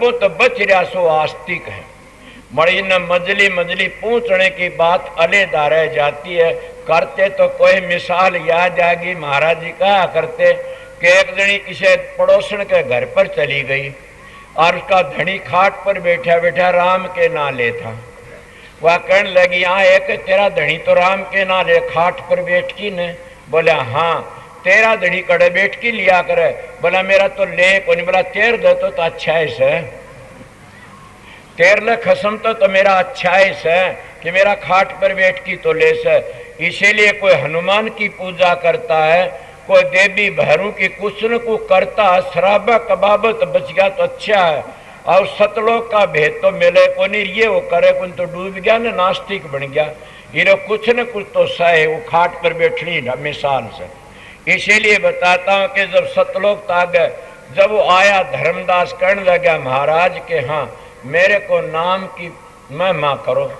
वो तो बच रहा सो आस्तिक है। मड़ी न मजली मजली पूछने की बात अलेदा रह जाती है। करते तो कोई मिसाल याद आएगी, महाराज जी कहा करते कि एक जनी किसी पड़ोसन के घर पर चली गई और उसका धनी खाट पर बैठा बैठा राम के नाले था। वह कहने लगी, यहाँ एक तेरा धनी तो राम के नाले खाट पर बैठ की ने? बोला हाँ, तेरा धनी कड़े बैठ की लिया करे। बोला मेरा तो ले को नहीं। बोला तेर दो तो अच्छा है, तेर ले खसम तो मेरा अच्छा है कि मेरा खाट पर बैठ की तो ले से। इसीलिए कोई हनुमान की पूजा करता है, कोई देवी भैरू की कुछ न कुछ करता है। शराबा कबाबत बच गया तो अच्छा है, और सतलोक का भेद तो मिले को नहीं। ये वो करे कौन तो डूब गया ना, नास्तिक बन गया। ये कुछ न कुछ तो सहे, वो खाट पर बैठनी मिसाल से। इसीलिए बताता हूँ कि जब सतलोक आ गए, जब वो आया धर्मदास कहने लगा महाराज के हाँ मेरे को नाम की महिमा करो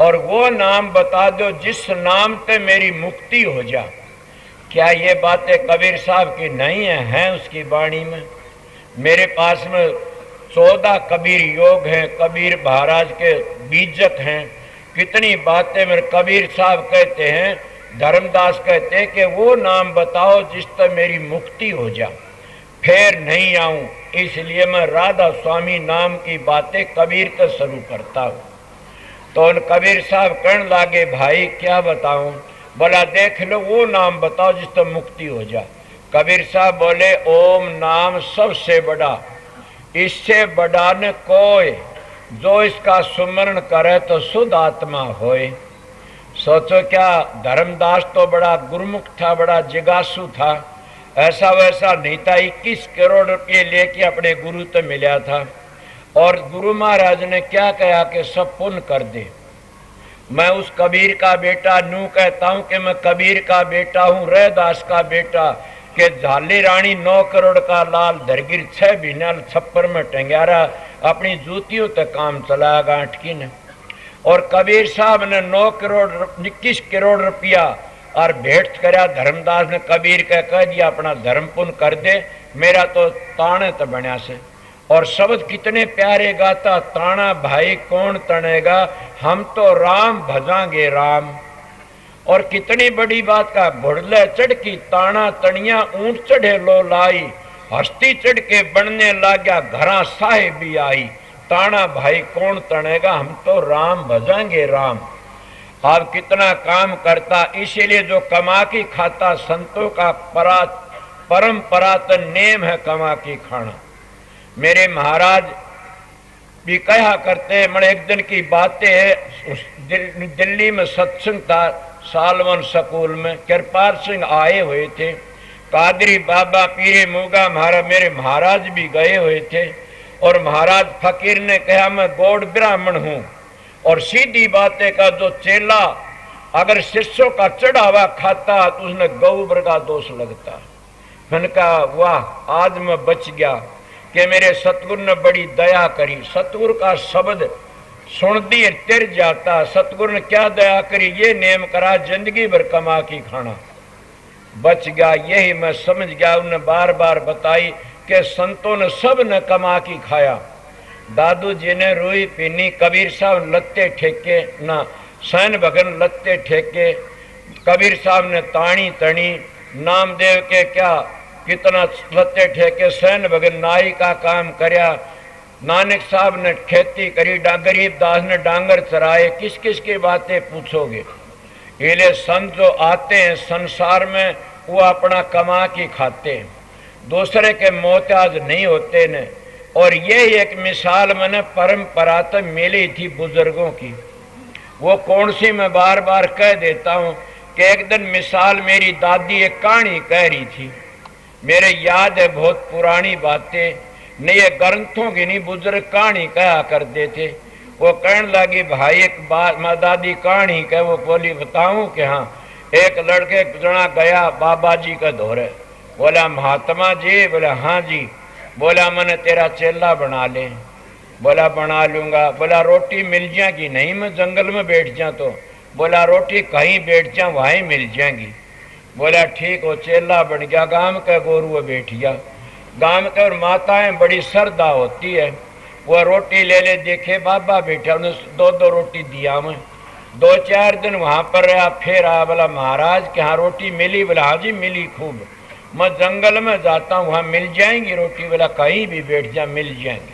और वो नाम बता दो जिस नाम पे मेरी मुक्ति हो जा। क्या ये बातें कबीर साहब की नहीं है उसकी वाणी में? मेरे पास में 14 कबीर योग हैं, कबीर महाराज के बीजक हैं। कितनी बातें मेरे कबीर साहब कहते हैं, धर्मदास कहते हैं कि वो नाम बताओ जिस पर मेरी मुक्ति हो जा, फिर नहीं आऊं। इसलिए मैं राधा स्वामी नाम की बातें कबीर से शुरू करता हूं। तो उन कबीर साहब कहने लागे भाई क्या बताऊं? बोला देख लो वो नाम बताओ जिस पर मुक्ति हो जा। कबीर साहब बोले ओम नाम सबसे बड़ा, इससे बड़ा न कोई, जो इसका सुमरण करे तो शुद्ध आत्मा होए। सोचो क्या धर्मदास तो बड़ा गुरुमुख था, बड़ा जिज्ञासु था, ऐसा वैसा नहीं था। 21 करोड़ रुपये लेके अपने गुरु से मिला था और गुरु महाराज ने क्या कहा कि सब पुण्य कर दे। मैं उस कबीर का बेटा नू कहता हूं कि मैं कबीर का बेटा हूं, रैदास का बेटा, कि झाली रानी 9 करोड़ का लाल धरगिर 6 महीना छप्पर में टंग्यारा अपनी जूतियों तक काम चलाया गांठ की ने। और कबीर साहब ने 21 करोड़ रुपया और भेंट करया। धर्मदास ने कबीर के कह दिया अपना धर्म पुण्य कर दे, मेरा तो ताने तो बन्या से। और शब्द कितने प्यारे गाता, ताना भाई कौन तनेगा, हम तो राम भजांगे राम। और कितनी बड़ी बात का, घुड़ले चढ़ की ताना तनिया ऊंट चढ़े लो लाई, हस्ती चढ़ के बनने लाग्या घरा साहे भी आई, ताना भाई कौन तनेगा, हम तो राम भजांगे राम। आप कितना काम करता, इसीलिए जो कमा की खाता, संतों का परंपरा तो नेम है कमा की खाना। मेरे महाराज भी कहा करते, मैंने एक दिन की बातें है, दिल्ली में सत्संग था सालवन स्कूल में, कृपाल सिंह आए हुए थे, कादरी बाबा पीरे मूगा महाराज मेरे महाराज भी गए हुए थे। और महाराज फकीर ने कहा मैं गौड़ ब्राह्मण हूं और सीधी बातें का जो चेला अगर शिष्यों का चढ़ावा खाता तो उसने गौबर का दोष लगता। मैंने कहा वाह, आज मैं बच गया कि मेरे सतगुरु ने बड़ी दया करी। सतगुरु का शब्द सुन दिए तिर जाता, सतगुरु ने क्या दया करी, ये नेम करा जिंदगी भर कमा की खाना, बच गया। यही मैं समझ गया। उन्हें बार बार बताई कि संतों ने सब ने कमा की खाया। दादू जी ने रुई पीनी, कबीर साहब लत्ते ठेके ना, सैन भगन लत्ते ठेके, कबीर साहब ने ताणी तणी, नामदेव के क्या कितना लत्ते ठेके, सैन भगन नाई का काम करया, नानक साहब ने खेती करी, गरीब दास ने डांगर चराए। किस किस की बातें पूछोगे। इले संत जो आते हैं संसार में वो अपना कमा के खाते हैं, दूसरे के मोहताज नहीं होते ने। और ये एक मिसाल मैंने परंपरा तो मिली थी बुजुर्गों की, वो कौन सी मैं बार बार कह देता हूँ कि एक दिन मिसाल मेरी दादी एक कहानी कह रही थी, मेरे याद है बहुत पुरानी बातें, नए ग्रंथों की नहीं, बुजुर्ग कहानी कहा करते थे। वो कहने लगी भाई एक बात मैं दादी कहानी कह, वो बोली बताऊं कि हाँ। एक लड़के जना गया बाबा जी का दौरे, बोला महात्मा जी, बोला हाँ जी, बोला मैंने तेरा चेला बना ले, बोला बना लूंगा। बोला रोटी मिल जाएगी, नहीं मैं जंगल में बैठ जा, तो बोला रोटी कहीं बैठ जा वहीं मिल जाएगी। बोला ठीक, वो चेला बन गया, गांव का गोरू बैठ गया। गांव के और माताएं बड़ी श्रद्धा होती है, वो रोटी ले ले, देखे बाबा बैठा, उन्हें 2-2 रोटी दिया। मैं 2-4 दिन वहां पर रहा, फिर आया, बोला महाराज के यहाँ रोटी मिली? बोला हाँ जी मिली खूब, मैं जंगल में जाता हूँ वहां मिल जाएंगी रोटी? बोला कहीं भी बैठ जा मिल जाएंगी।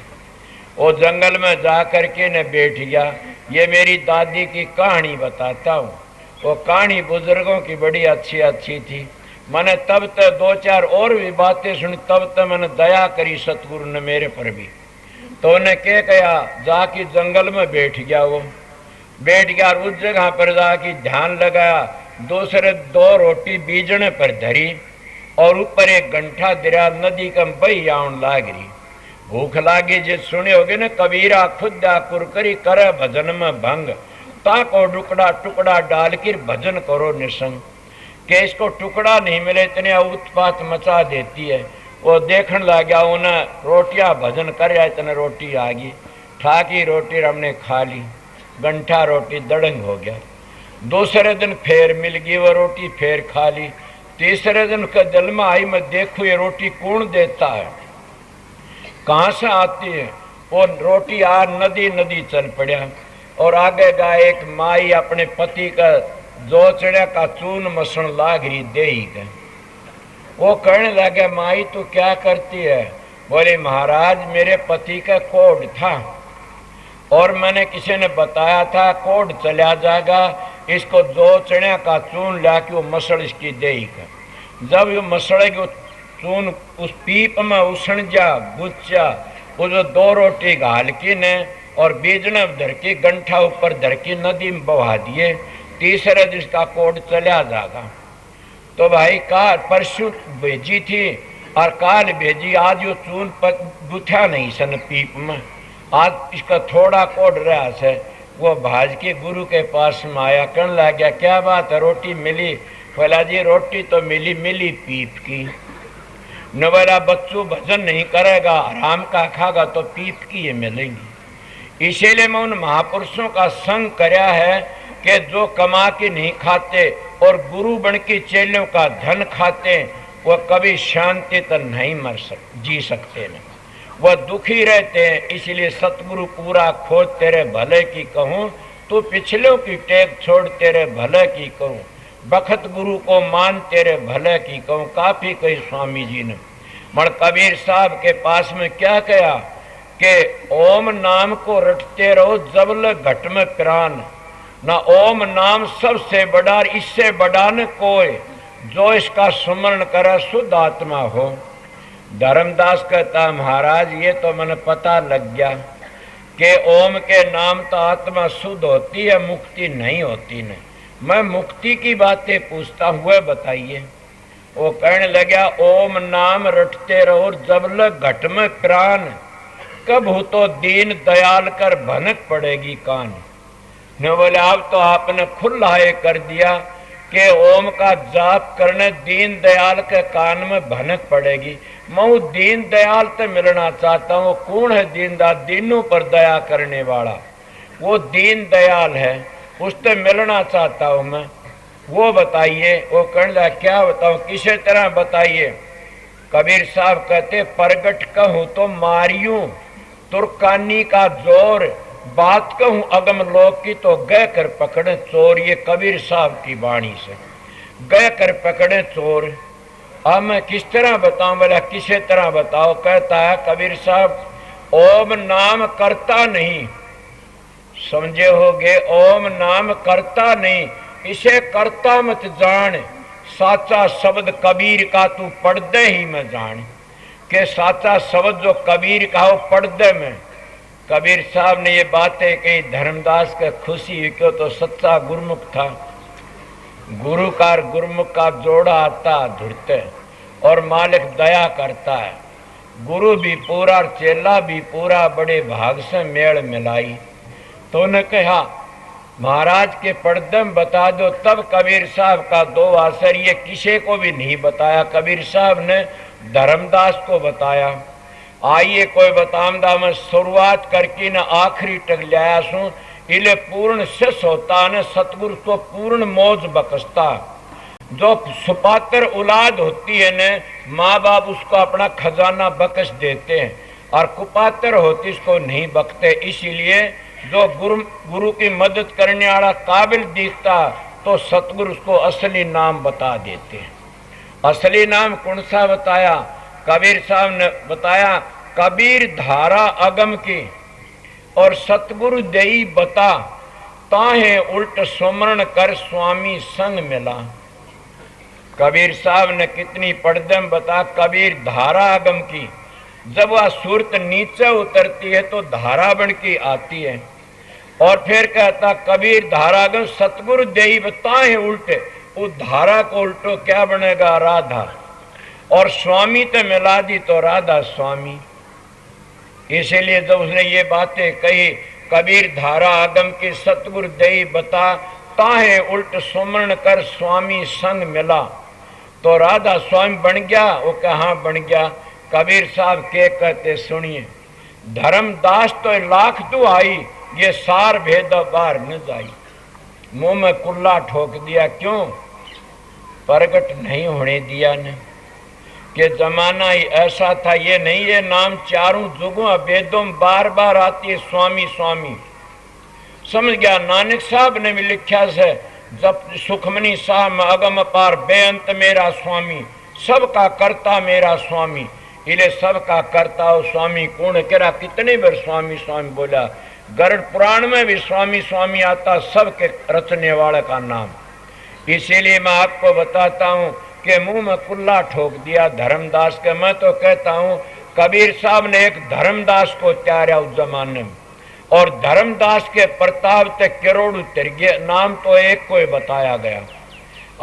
वो जंगल में जा करके न बैठ गया। ये मेरी दादी की कहानी बताता हूँ, वो कहानी बुजुर्गों की बड़ी अच्छी अच्छी थी। मैंने तब तक 2-4 और भी बातें सुनी, तब तक मैंने दया करी सतगुरु ने मेरे पर भी। तो उन्हें क्या कहा, जाके जंगल में बैठ गया। वो बैठ गया और उस जगह पर जाके ध्यान लगाया, दूसरे 2 रोटी बीजने पर धरी और ऊपर एक गंठा दिरा, नदी कम बही आउन लाग रही। भूख लागी जे सुने होगे न, कबीरा खुदा कुरकरी करे भजन में भंग, ताको टुकड़ा टुकड़ा डालकर भजन करो निसंग। कि इसको टुकड़ा नहीं मिले इतने उत्पात मचा देती है। वो देखने लग गया, उन्हें रोटियां भजन कर रहा, इतने रोटी आ गई, ठाकी रोटी हमने खा ली, गंठा रोटी दड़ंग हो गया। दूसरे दिन फिर मिल गई वो रोटी, फिर खा ली। तीसरे दिन का दिल में आई, मैं देखूं ये रोटी कौन देता है, कहाँ से आती है। वो रोटी आ नदी नदी चल पड़ा और आगे गया। एक माई अपने पति का 2 चढ़िया का चून मसन लाग रही दे के। वो कहने लगे माई तू क्या करती है? बोले महाराज मेरे पति का कोड था और मैंने किसी ने बताया था कोड चला जाएगा, इसको 2 चढ़िया का चून ला के वो मसड़ इसकी दे का। जब ये मसड़ेगी चून उस पीप में उछण जा गुच्चा, वो जो 2 रोटी घाल की ने और बीजने धर की गंठा ऊपर धर की नदी में बहा दिए। तीसरे दिन का कोड चला जाएगा। तो भाई काल परसों भेजी थी और काल भेजी, आज यो चून गुथ्या नहीं सन पीप में, आज इसका थोड़ा कोड रहा से। वो भाज के गुरु के पास में आया, कहने लग गया क्या बात है, रोटी मिली? बोला जी रोटी तो मिली पीप की। न बोला बच्चों भजन नहीं करेगा, आराम का खागा तो पीप की ये मिलेंगी। इसीलिए मैं उन महापुरुषों का संग करया है कि जो कमा के नहीं खाते और गुरु बन के चेलों का धन खाते, वह कभी शांति तक नहीं जी सकते न, वह दुखी रहते हैं। इसलिए सतगुरु पूरा खोज तेरे भले की कहूँ, तू पिछलों की टेक छोड़ तेरे भले की कहूँ, बखत गुरु को मान तेरे भले की कहूँ। काफी कही स्वामी जी ने। मण कबीर साहब के पास में क्या कहा कि ओम नाम को रटते रहो जबल घट में प्राण, ना ओम नाम सबसे बड़ा, इससे बड़ा न कोई, जो इसका सुमरण करे शुद्ध आत्मा हो। धर्मदास कहता महाराज ये तो मैंने पता लग गया कि ओम के नाम तो आत्मा शुद्ध होती है, मुक्ति नहीं होती न। मैं मुक्ति की बातें पूछता हुए बताइए। वो कहने लगा ओम नाम रटते रहो जबल घट में प्राण, कब हो तो दीन दयाल कर भनक पड़ेगी कान। न बोले अब तो आपने खुला ये कर दिया कि ओम का जाप करने दीन दयाल के कान में भनक पड़ेगी। मैं दीन दयाल से मिलना चाहता हूँ। कौन है दीन दयाल? दीनों पर दया करने वाला वो दीन दयाल है, उससे मिलना चाहता हूँ मैं। वो बताइए। वो कहने लगा क्या बताओ, किसी तरह बताइए। कबीर साहब कहते प्रगट कहूँ तो मारियूं तुर्कानी का जोर, बात कहूँ अगम लोक की तो गए कर पकड़े चोर। ये कबीर साहब की वाणी से, गए कर पकड़े चोर। अब मैं किस तरह बताऊं? बोला किसी तरह बताओ। कहता है कबीर साहब ओम नाम करता नहीं, समझे होगे, ओम नाम करता नहीं, इसे करता मत जान, साचा शब्द कबीर का तू पढ़दे ही में जान। के साचा शब्द जो कबीर का हो पढ़दे में। कबीर साहब ने ये बातें कही, धर्मदास का खुशी हुई, क्यों तो सच्चा गुरुमुख था। गुरुकार गुरुमुख का जोड़ा आता धुरते और मालिक दया करता है। गुरु भी पूरा और चेला भी पूरा, बड़े भाग से मेल मिलाई। तो ने कहा महाराज के पर्दे में बता दो। तब कबीर साहब का दो असर, ये किसी को भी नहीं बताया। कबीर साहब ने धर्मदास को बताया। आइए कोई बतामदा मैं शुरुआत करके न आखिरी तक लाया सू। इले पूर्ण शिष्य होता न सतगुरु तो पूर्ण मौज बकसता। जो सुपात्र औलाद होती है न, माँ बाप उसको अपना खजाना बकस देते हैं, और कुपात्र होती इसको नहीं बकते। इसीलिए जो गुरु की मदद करने वाला काबिल दिखता तो सतगुरु उसको असली नाम बता देते हैं। असली नाम कौन सा बताया? कबीर साहब ने बताया कबीर धारा अगम की और सतगुरु देई बता, ताहे उल्ट सुमरण कर स्वामी संग मिला। कबीर साहब ने कितनी पर्दे में बता कबीर धारा अगम की। जब वह सूरत नीचे उतरती है तो धारा बन के आती है। और फिर कहता कबीर धारा अगम सतगुरु देई बता है उल्टे, उस धारा को उल्टो क्या बनेगा? राधा। और स्वामी तो मिला दी तो राधा स्वामी। इसीलिए जब उसने ये बातें कही कबीर धारा आगम की सतगुरु देई बता, ताहे उल्ट सुमरण कर स्वामी संग मिला, तो राधा स्वामी बन गया। वो कहाँ बन गया? कबीर साहब के कहते सुनिए, धर्मदास तो लाख तू आई, ये सार भेद बार न जाई। मुंह में कुल्ला ठोक दिया। क्यों? प्रगट नहीं होने दिया न। कि जमाना ही ऐसा था। ये नहीं, ये नाम चारों जुगों वेदों में बार बार आती है स्वामी स्वामी। समझ गया? नानक साहब ने भी लिखा से, जब सुखमनी साहब में अगम पार बेअंत मेरा स्वामी, सबका करता मेरा स्वामी। इले सबका करता हो स्वामी कौन? कह रहा कितने बार स्वामी स्वामी बोला। गरुड़ पुराण में भी स्वामी स्वामी आता, सबके रचने वाले का नाम। इसीलिए मैं आपको बताता हूँ कि मुंह में कुल्ला ठोक दिया धर्मदास के। मैं तो कहता हूँ कबीर साहब ने एक धर्मदास को त्यारा उस जमाने में। और धर्मदास के प्रताप ते करोड़ तिरगे नाम तो एक को बताया गया।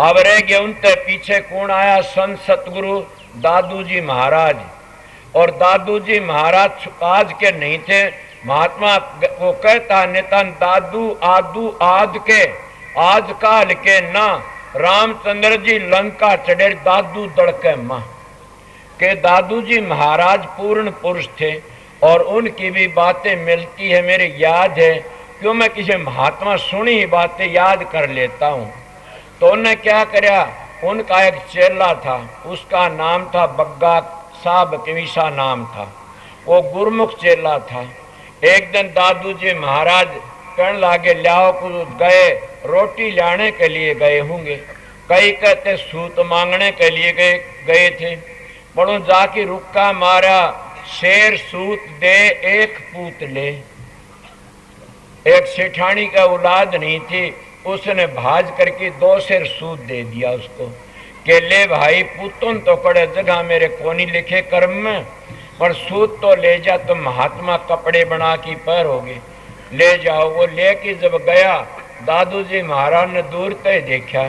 अब रह गए उनते पीछे कौन आया? संत सतगुरु दादू जी महाराज। और दादू जी महाराज आज के नहीं थे, महात्मा वो कहता नितन दादू आदू आद के आज काल के ना, रामचंद्र जी लंका चढ़े दादू दड़के मां के। दादू जी महाराज पूर्ण पुरुष थे और उनकी भी बातें मिलती है, मेरे याद है, क्यों मैं किसी महात्मा सुनी बातें याद कर लेता हूं। तो उन्होंने क्या करया, उनका एक चेला था, उसका नाम था बग्गा साहब कविसा नाम था, वो गुरमुख चेला था। एक दिन दादू जी महाराज कहने लागे लाओ कुछ, गए रोटी लाने के लिए गए होंगे, कई कहते सूत मांगने के लिए गए थे। बड़ो जाके रुक्का मारा, शेर सूत दे एक पूत ले। एक सेठानी का औलाद नहीं थी, उसने भाज करके 2 शेर सूत दे दिया उसको के ले भाई पुतन तो कड़े जगह मेरे कोनी लिखे कर्म में, पर सूत तो ले जा, तुम महात्मा कपड़े बना के पहरोगे, ले जाओ। वो लेके जब गया, दादू जी महाराज ने दूर तय देखा,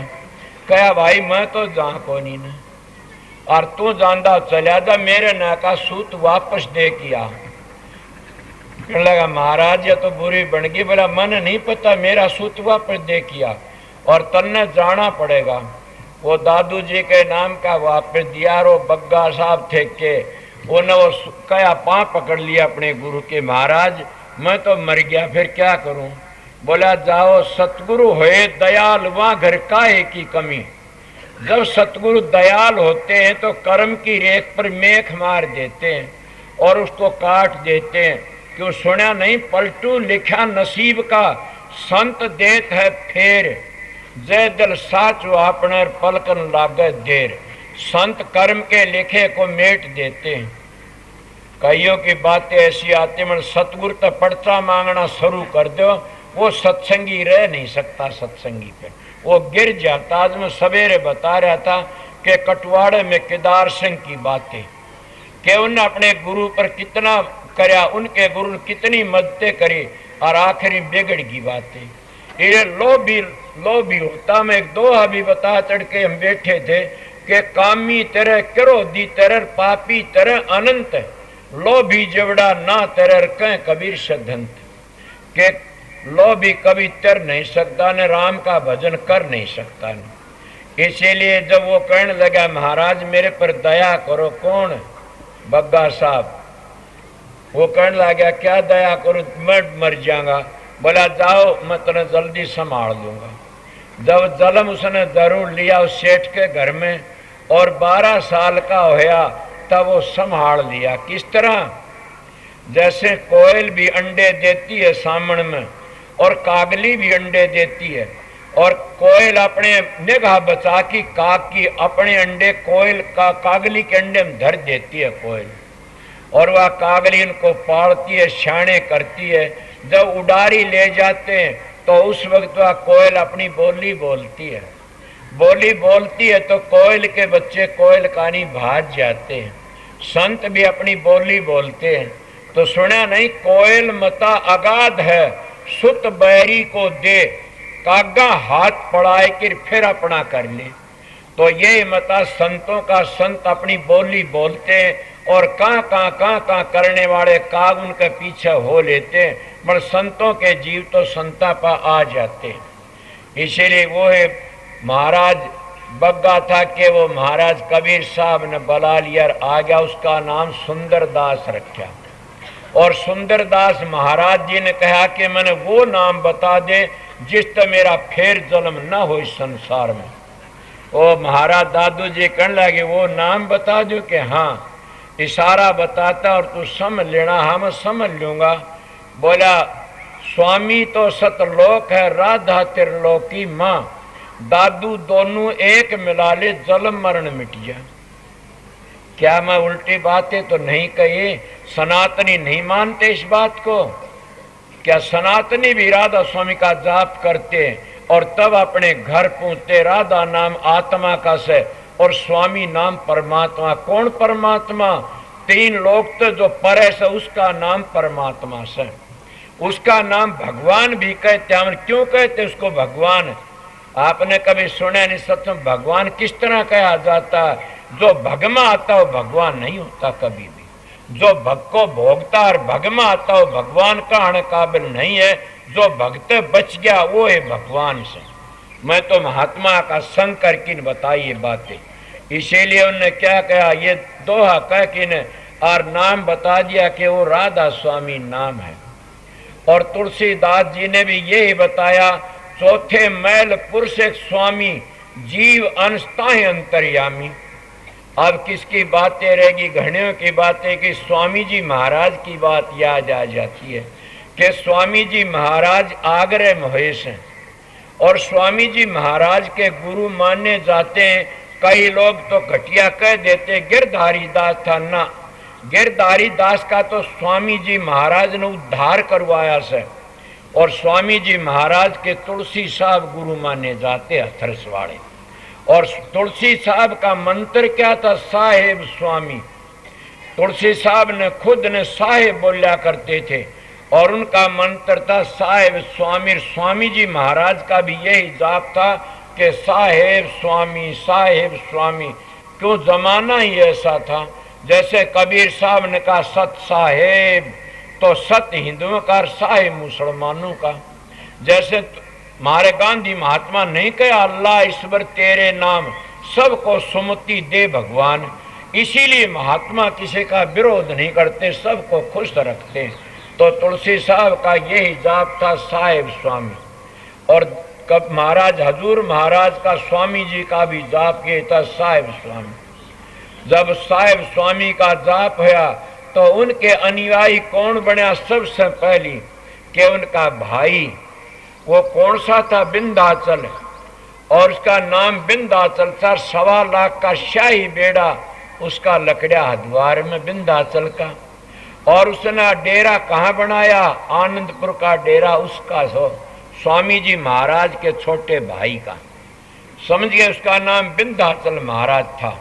कहा भाई मैं तो जा कोनी न, और तू जानदा चलिया जा, मेरे न का सूत वापस दे किया। कहने लगा महाराज ये तो बुरी बन गई, बोला मन नहीं पता, मेरा सूत वापस दे किया और तन्ने जाना पड़ेगा। वो दादू जी के नाम का वापस दिया। रो बग्गा साहब थे के उन्हें वो कया पांव पकड़ लिया अपने गुरु के, महाराज मैं तो मर गया, फिर क्या करूं? बोला जाओ सतगुरु होए दयाल, वहां घर काहे की कमी। जब सतगुरु दयाल होते हैं तो कर्म की रेख पर मेख मार देते हैं और उसको काट देते हैं। क्यों सुना नहीं? पलटू लिखा नसीब का, संत देत है फेर, जय दिल साचो अपने पलकन लागे देर। संत कर्म के लिखे को मेट देते हैं। कईयों की बातें ऐसी आती है, सतगुरु तो पर्चा मांगना शुरू कर दो, वो सत्संगी रह नहीं सकता, सत्संगी पे वो गिर जाता। आज मैं सवेरे बता रहा था कि कटवाड़े में केदार सिंह की बातें, कि उन्होंने अपने गुरु पर कितना करया, उनके गुरु ने कितनी मददें करी और आखिरी बिगड़ की बातें। ये लोभी होता। मैं एक दोहा भी बता चढ़ के हम बैठे थे कि कामी तेरे क्रोधी तेरे पापी तेरे अनंत, लोभी जवड़ा ना तेरे कह कबीर सदंत। के लोभी कभी तर नहीं सकता न राम का भजन कर नहीं सकता न। इसीलिए जब वो कहने लगा महाराज मेरे पर दया करो, कौन? बग्गा साहब। वो कहने लगा क्या दया करो, मैं मर जाऊंगा। बोला जाओ मैं तुम्हें जल्दी संभाल लूंगा। जब जन्म उसने जरूर लिया उस सेठ के घर में और 12 साल का होया तब वो संभाल लिया। किस तरह? जैसे कोयल भी अंडे देती है सामन में और कागली भी अंडे देती है, और कोयल अपने निगाह बचा की काग की अपने अंडे कोयल का कागली के अंडे में धर देती है कोयल, और वह कागली इनको पालती है, शाने करती है। जब उडारी ले जाते हैं तो उस वक्त वह कोयल अपनी बोली बोलती है। बोली बोलती है तो कोयल के बच्चे कोयल कहानी भाग जाते हैं। संत भी अपनी बोली बोलते हैं। तो सुना नहीं, कोयल मता अगाध है, सुत बैरी को दे, कागा हाथ पड़ाए कि फिर अपना कर ले। तो ये मता संतों का, संत अपनी बोली बोलते हैं और कहाँ करने वाले काग उनके पीछे हो लेते हैं, पर संतों के जीव तो संता पा आ जाते हैं। इसीलिए वो है महाराज बग्गा था कि वो महाराज कबीर साहब ने बुला लिया, आ गया, उसका नाम सुंदरदास रखा। और सुंदरदास महाराज जी ने कहा कि मैंने वो नाम बता दे जिससे मेरा फिर जन्म न हो इस संसार में। वो महाराज दादू जी कहने लगे वो नाम बता दो कि हाँ। इशारा बताता और तू समझ लेना। हाँ मैं समझ लूंगा। बोला स्वामी तो सतलोक है, राधा त्रिलोकी माँ, दादू दोनों एक मिला ले, जन्म मरण मिट जाए। क्या मैं उल्टी बातें तो नहीं कही? सनातनी नहीं मानते इस बात को? क्या सनातनी भी राधा स्वामी का जाप करते और तब अपने घर पहुंचते? राधा नाम आत्मा का से और स्वामी नाम परमात्मा। कौन परमात्मा? 3 लोग तो जो परे से उसका नाम परमात्मा से। उसका नाम भगवान भी कहते हैं। क्यों कहते उसको भगवान? आपने कभी सुना नहीं सत्संग भगवान किस तरह कहा जाता? जो भग में आता हो भगवान नहीं होता कभी भी। जो भग को भोगता और भग में आता हो भगवान का आने काबिल नहीं है। जो भगते बच गया वो है भगवान से। मैं तो महात्मा का संग करके बताई बातें, इसीलिए उन्होंने क्या कहा, ये दोहा कह के और नाम बता दिया कि वो राधा स्वामी नाम है। और तुलसीदास जी ने भी यही बताया, चौथे मैल पुरुष एक स्वामी, जीव अंशता है अंतर्यामी। अब किसकी बातें रहेगी? घड़ियों की बातें कि स्वामी जी महाराज की बात याद आ जाती है कि स्वामी जी महाराज आगरे महेश हैं और स्वामी जी महाराज के गुरु माने जाते हैं। कई लोग तो घटिया कह देते गिरधारी दास था ना, गिरधारी दास का तो स्वामी जी महाराज ने उद्धार करवाया से। और स्वामी जी महाराज के तुलसी साहब गुरु माने जाते हथरस वाले। और तुलसी साहब का मंत्र क्या था? साहेब स्वामी। तुलसी साहब ने खुद ने साहेब बोलिया करते थे और उनका मंत्र था साहेब स्वामी। स्वामी जी महाराज का भी यही जाप था कि साहेब स्वामी, साहेब स्वामी। क्यों? जमाना ही ऐसा था। जैसे कबीर साहब ने कहा सत साहेब, तो सत हिंदुओं का, साहेब मुसलमानों का। जैसे हमारे गांधी महात्मा नहीं कहा अल्लाह ईश्वर तेरे नाम, सबको सुमति दे भगवान। इसीलिए महात्मा किसी का विरोध नहीं करते, सबको खुश रखते। तो तुलसी साहब का यही जाप था साहेब स्वामी। और कब महाराज हजूर महाराज का स्वामी जी का भी जाप ये था साहेब स्वामी। जब साहेब स्वामी का जाप हुआ तो उनके अनुयायी कौन बना? सबसे पहली कि उनका भाई, वो कौन सा था? विंध्याचल। और उसका नाम विंध्याचल था। 1.25 लाख का शाही बेड़ा उसका लकड़ा हरिद्वार में विंध्याचल का। और उसने डेरा कहाँ बनाया? आनंदपुर का डेरा उसका स्वामी जी महाराज के छोटे भाई का। समझ गए? उसका नाम विंध्याचल महाराज था।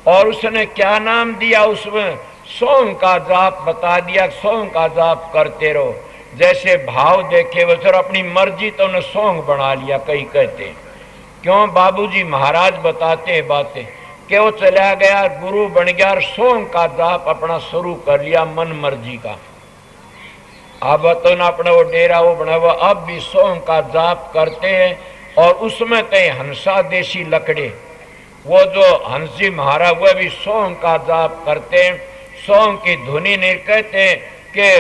और उसने क्या नाम दिया? उसमें सोम का जाप बता दिया, सोम का जाप करते रहो। जैसे भाव देखे वो सर अपनी मर्जी तो उन्हें सोंग बना लिया। कई कहते क्यों? बाबूजी महाराज बताते हैं बातें कि वो चला गया, गुरु बन गया और सोंग का जाप अपना शुरू कर लिया मन मर्जी का। अब तो ना अपना वो डेरा वो बना हुआ, अब भी सोंग का जाप करते हैं। और उसमें कई हंसा देशी लकड़े, वो जो हंसी महाराज वो भी सोंग का जाप करते हैं। सोंग की धुनी नहीं कहते कि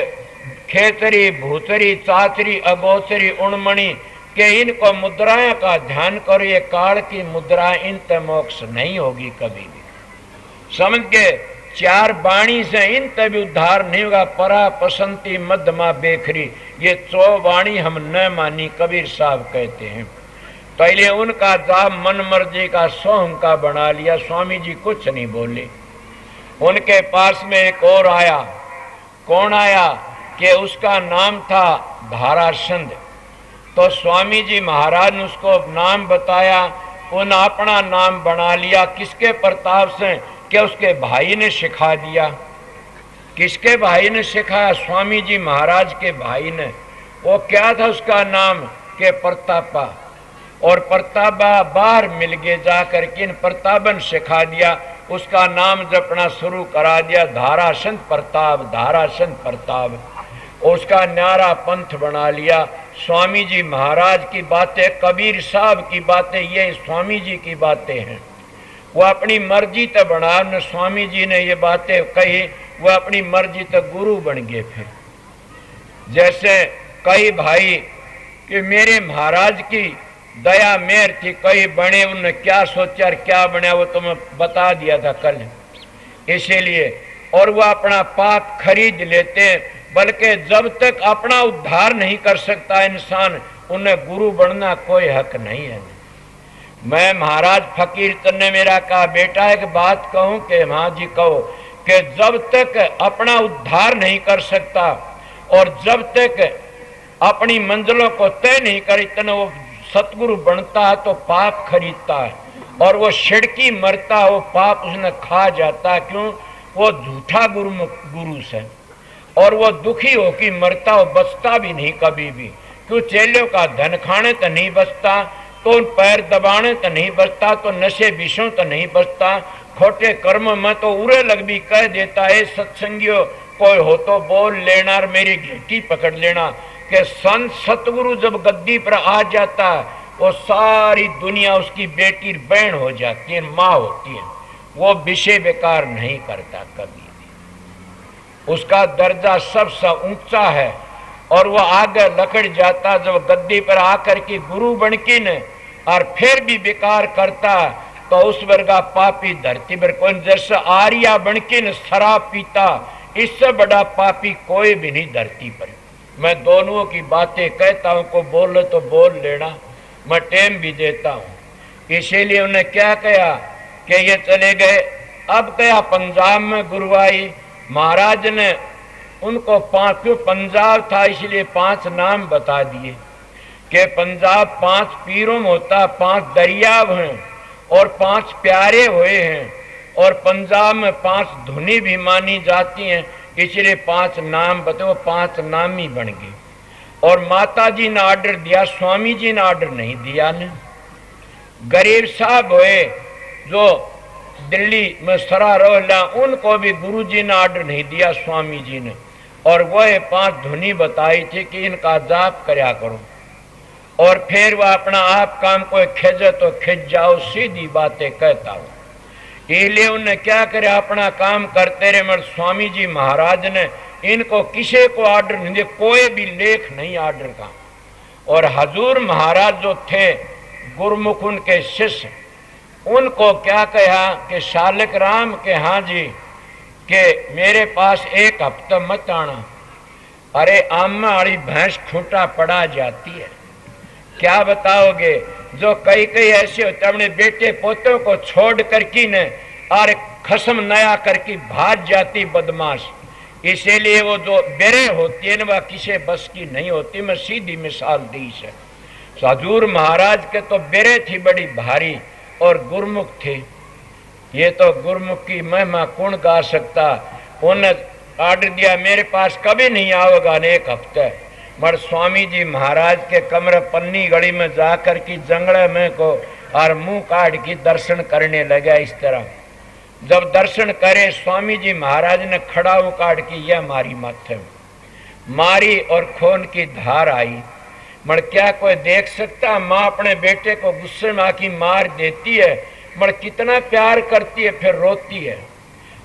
खेतरी भूतरी चातरी अगोचरी उणमणि के इनको मुद्राएं का ध्यान करो, ये काल की मुद्रा, इन ते मोक्ष नहीं होगी कभी भी। समझ के? 4 वाणी से इन ते भी उद्धार नहीं होगा। परा पसंती मध्यमा बेखरी, ये 4 वाणी हम न मानी, कबीर साहब कहते हैं। पहले उनका जाप मन मर्जी का सोम का बना लिया। स्वामी जी कुछ नहीं बोले। उनके पास में एक और आया। कौन आया? कि उसका नाम था धाराचंद। तो स्वामी जी महाराज ने उसको नाम बताया, उन अपना नाम बना लिया। किसके प्रताप से? कि उसके भाई ने सिखा दिया। किसके भाई ने सिखाया? स्वामी जी महाराज के भाई ने। वो क्या था उसका नाम? के प्रतापा। और प्रतापा बाहर मिल गए जाकर के प्रतापन सिखा दिया। उसका नाम जपना शुरू करा दिया, धाराचंद प्रताप, धाराचंद प्रताप। उसका न्यारा पंथ बना लिया। स्वामी जी महाराज की बातें, कबीर साहब की बातें, ये स्वामी जी की बातें हैं। वो अपनी मर्जी तक बना, स्वामी जी ने ये बातें कही, वो अपनी मर्जी तक गुरु बन गए। फिर जैसे कई भाई कि मेरे महाराज की दया मेहर थी, कई बने, उन्होंने क्या सोचा और क्या बना वो तुम्हें बता दिया था कल। इसीलिए और वो अपना पाप खरीद लेते हैं। बल्कि जब तक अपना उद्धार नहीं कर सकता इंसान, उन्हें गुरु बनना कोई हक नहीं है। मैं महाराज फकीर चंद ने मेरा कहा, बेटा एक बात कहूं कि हाँ जी कहो, कि जब तक अपना उद्धार नहीं कर सकता और जब तक अपनी मंजिलों को तय नहीं कर, इतना वो सतगुरु बनता है तो पाप खरीदता है और वो छिड़की मरता है, वो पाप उसने खा जाता है। क्यों? वो झूठा गुरु से। और वो दुखी हो कि मरता हो, बचता भी नहीं कभी भी। क्यों? चेलों का धन खाने तो नहीं बचता, तो पैर दबाने तो नहीं बचता, तो नशे विषयों तो नहीं बचता, खोटे कर्म में तो उरे लग भी कह देता है सत्संगियों कोई हो तो बोल लेना और मेरी घेटी पकड़ लेना। कि संत सतगुरु जब गद्दी पर आ जाता है वो सारी दुनिया उसकी बेटी बहन हो जाती है, माँ होती है। वो विषय बेकार नहीं करता कभी भी, उसका दर्जा सबसे ऊंचा है। और वो आगे लकड़ जाता जब गद्दी पर आकर के गुरु बन के न और फिर भी बेकार करता तो उस वर्गा पापी धरती पर कोई, जैसे आर्या बन के न शराब पीता, इससे बड़ा पापी कोई भी नहीं धरती पर। मैं दोनों की बातें कहता हूं, को बोल तो बोल लेना, मैं टाइम भी देता हूं। इसीलिए उन्हें क्या कहा कि ये चले गए। अब गया पंजाब में गुरुवाई, महाराज ने उनको 5, क्यों पंजाब था इसलिए 5 नाम बता दिए कि पंजाब 5 पीरों में होता, 5 दरियाव हैं और 5 प्यारे हुए हैं, और पंजाब में 5 धुनी भी मानी जाती हैं, इसलिए 5 नाम बते, वो 5 नाम ही बन गए। और माता जी ने ऑर्डर दिया, स्वामी जी ने ऑर्डर नहीं दिया ने। गरीब साहब हुए जो दिल्ली में सरा रोला, उनको भी गुरु जी ने ऑर्डर नहीं दिया, स्वामी जी ने। और वह 5 धुनी बताई थी कि इनका जाप करया करो, और फिर वह अपना आप काम कोई खिजे तो खिंच जाओ, सीधी बातें कहता हूं। इसलिए उन्हें क्या करे, अपना काम करते रहे। मगर स्वामी जी महाराज ने इनको किसी को ऑर्डर नहीं दिया, कोई भी लेख नहीं ऑर्डर का। और हजूर महाराज जो थे गुरुमुख उनके शिष्य, उनको क्या कहा कि शालिक राम के हाँ जी कि मेरे पास 1 हफ्ता मत आना। अरे आमा वाली भैंस खूंटा पड़ा जाती है, क्या बताओगे? जो कई ऐसे होते अपने बेटे पोतों को छोड़ करके न और खसम नया करके भाग जाती बदमाश। इसीलिए वो जो बेरे होती है ना, वह किसी बस की नहीं होती। मैं सीधी मिसाल दी है। हजूर महाराज के तो बेरे थी बड़ी भारी और गुरमुख थे। ये तो गुरमुख की महिमा कौन गा सकता। उन्हें ऑर्डर दिया मेरे पास कभी नहीं आओगा न 1 हफ्ते। मगर स्वामी जी महाराज के कमरे पन्नी गली में जाकर की जंगड़े में को और मुंह काट की दर्शन करने लगा। इस तरह जब दर्शन करे स्वामी जी महाराज ने खड़ा हो काट की यह मारी माथे मारी और खून की धार आई। मगर क्या कोई देख सकता? माँ अपने बेटे को गुस्से में आकी मार देती है, मगर कितना प्यार करती है, फिर रोती है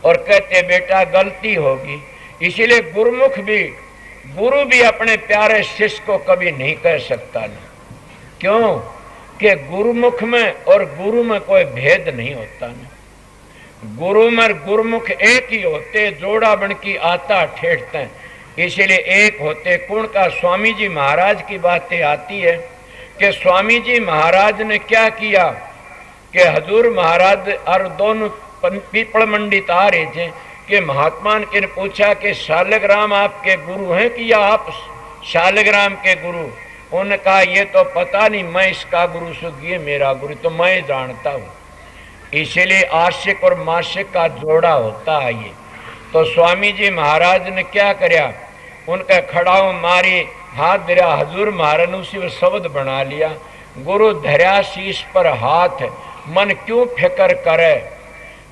और कहते बेटा गलती होगी। इसीलिए गुरुमुख भी, गुरु भी अपने प्यारे शिष्य को कभी नहीं कह सकता ना। क्यों? कि गुरुमुख में और गुरु में कोई भेद नहीं होता ना। गुरु में गुरुमुख एक ही होते, जोड़ा बन की आता ठेठते हैं, इसीलिए एक होते। कुण का स्वामी जी महाराज की बातें आती है कि स्वामी जी महाराज ने क्या किया कि हजूर महाराज और दोनों पीपल मंडित आ रहे थे कि महात्मा ने पूछा कि शालिग्राम आपके गुरु हैं कि या आप शालिग्राम के गुरु? उन्होंने कहा ये तो पता नहीं, मैं इसका गुरु सुख, ये मेरा गुरु तो मैं जानता हूँ। इसीलिए आशिक और माशिक का जोड़ा होता है ये। तो स्वामी जी महाराज ने क्या करया, उनका खड़ाओ मारी, हाथ धरा। हजूर महाराज ने उसी शब्द बना लिया, गुरु धरा शीश पर हाथ, मन क्यों फिक्र करे,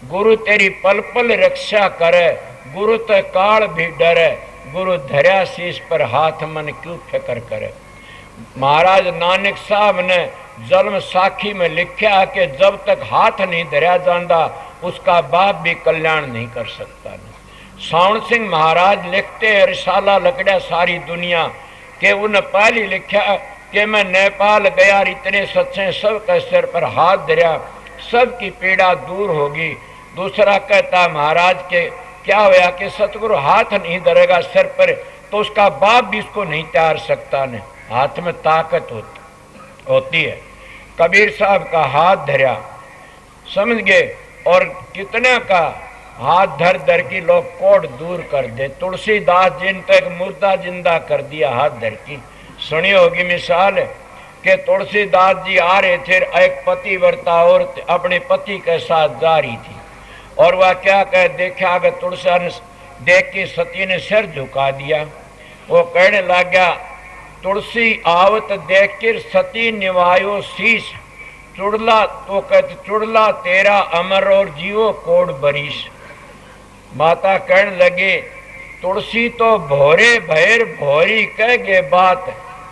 गुरु तेरी पल पल रक्षा करे, गुरु तो काल भी डरे, गुरु धरा शीश पर हाथ, मन क्यों फिक्र करे। महाराज नानक साहब ने जन्म साखी में लिखा कि जब तक हाथ नहीं धरा जाता उसका बाप भी कल्याण नहीं कर सकता। सावण सिंह महाराज लिखते हैं रिसाला लकड़ा सारी दुनिया के, उन्हें पहले लिखा कि मैं नेपाल गया, इतने सच्चे सब के सिर पर हाथ धरा, सबकी पीड़ा दूर होगी। दूसरा कहता महाराज के क्या होया कि सतगुरु हाथ नहीं धरेगा सिर पर तो उसका बाप भी इसको नहीं तैयार सकता ने। हाथ में ताकत होती है। कबीर साहब का हाथ धरा, समझ गए, और कितने का हाथ धर धर की लोग कोड दूर कर दे। तुलसीदास जी ने तो एक मुर्दा जिंदा कर दिया हाथ धर की। सुनी होगी मिसाल कि तुलसीदास जी आ रहे थे, एक पतिव्रता औरत अपने पति के साथ जा रही थी और वह क्या कह देखा अगर तुलसी देख के सती ने सिर झुका दिया। वो कहने लग गया, तुलसी आवत देख कर सती निवायो शीश, चुड़ला तो कहते चुड़ला तेरा अमर और जीवो कोड बरीश। माता कहने लगे, तुलसी तो भोरे भैर भोरी कह गे बात,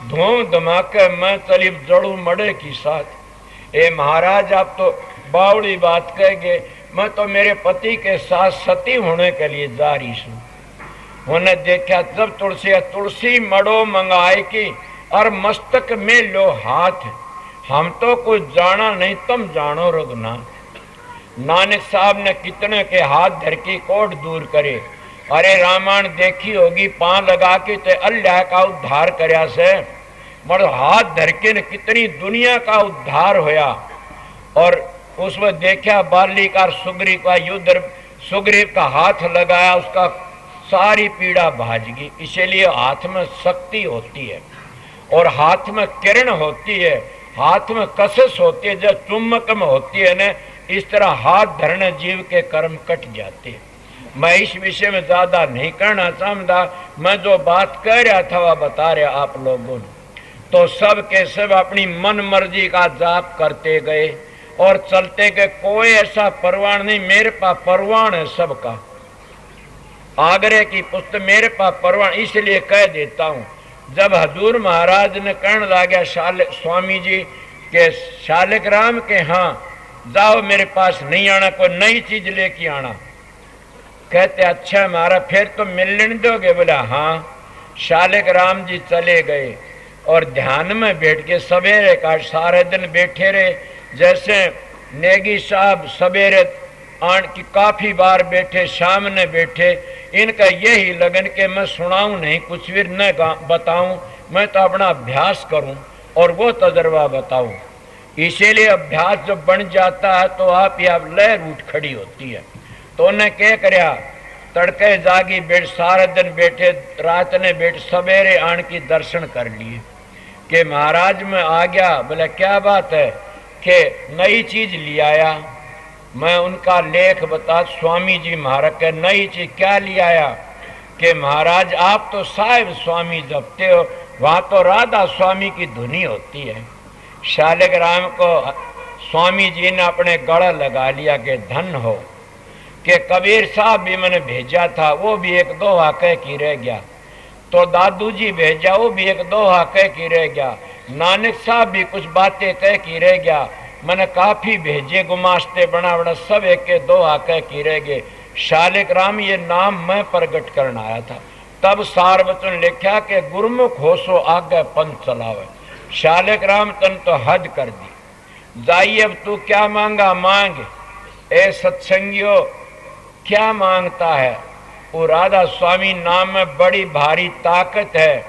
धूम धमाके मैं चली जड़ू मड़े की साथ। ए महाराज, आप तो बावड़ी बात कह गए, मैं तो मेरे पति के साथ सती होने के लिए जा रही हूं। उन्हें देखा जब तुलसी मड़ो मंगाए की और मस्तक में लो हाथ, हम तो कुछ जाना नहीं, तुम जानो रघुनाथ। नानक साहब ने कितने के हाथ धर की कोट दूर करे। अरे रामायण देखी होगी, पांव लगा के ते अल्लाह का उद्धार करया से, मगर हाथ धर के ने कितनी दुनिया का उद्धार होया। और उसमें देखा बाली का सुग्रीव का युद्ध, सुग्रीव का हाथ लगाया, उसका सारी पीड़ा भाज गई। इसीलिए हाथ में शक्ति होती है और हाथ में किरण होती है, हाथ में कसस होती है, जब चुम्बक में होती है ना, इस तरह हाथ धरने जीव के कर्म कट जाते हैं। मैं इस विषय में ज्यादा नहीं करना चाहता, मैं जो बात कह रहा था वह बता रहा आप लोगों ने। तो सब के सब अपनी मन मर्जी का जाप करते गए और चलते गए, कोई ऐसा परवान नहीं। मेरे पास परवान है सबका, आगरे की पुस्तक मेरे पास परवान, इसलिए कह देता हूं। जब हजूर महाराज ने कहने लगा स्वामी जी के शालिक राम के, हाँ जाओ मेरे पास नहीं आना, कोई नई चीज लेके आना। कहते अच्छा हमारा फिर तो मिलने दोगे? बोला हाँ। शालिक राम जी चले गए और ध्यान में बैठ के सवेरे का सारे दिन बैठे रहे। जैसे नेगी साहब सवेरे आन की काफी बार बैठे, शाम ने बैठे, इनका यही लगन के मैं सुनाऊं नहीं, कुछ भी न बताऊं, मैं तो अपना अभ्यास करूं और वो तजर्बा बताऊं। इसीलिए अभ्यास जब बन जाता है तो आप लहर उठ खड़ी होती है। तो उन्हें क्या करया, तड़के जागी बैठ, सारे दिन बैठे, रात ने बैठ, सवेरे आन की दर्शन कर लिए कि महाराज में आ गया। बोले क्या बात है? कि नई चीज ले आया। मैं उनका लेख बता, स्वामी जी महाराज के नई चीज क्या ले आया? कि महाराज आप तो साहिब स्वामी जपते हो, वहां तो राधा स्वामी की धुनी होती है। शालिक राम को स्वामी जी ने अपने गला लगा लिया कि धन हो। कि कबीर साहब भी मैंने भेजा था, वो भी एक दो हाके की रह गया। तो दादू जी भेजा, वो भी एक दो हाके की रह गया। नानक साहब भी कुछ बातें कह की रह गया। मैंने काफी भेजे गुमास्ते बना बना, सब एक के दो हाके की रह गए। शालिक राम ये नाम मैं प्रकट करना आया था। तब सार वचन लिखा कि गुरमुख हो सो आगे पंथ चलावे। शालिक राम तन तो हद कर दी। जाइए अब तू क्या मांगा मांग। ए सत्संगियों क्या मांगता है? वो राधा स्वामी नाम में बड़ी भारी ताकत है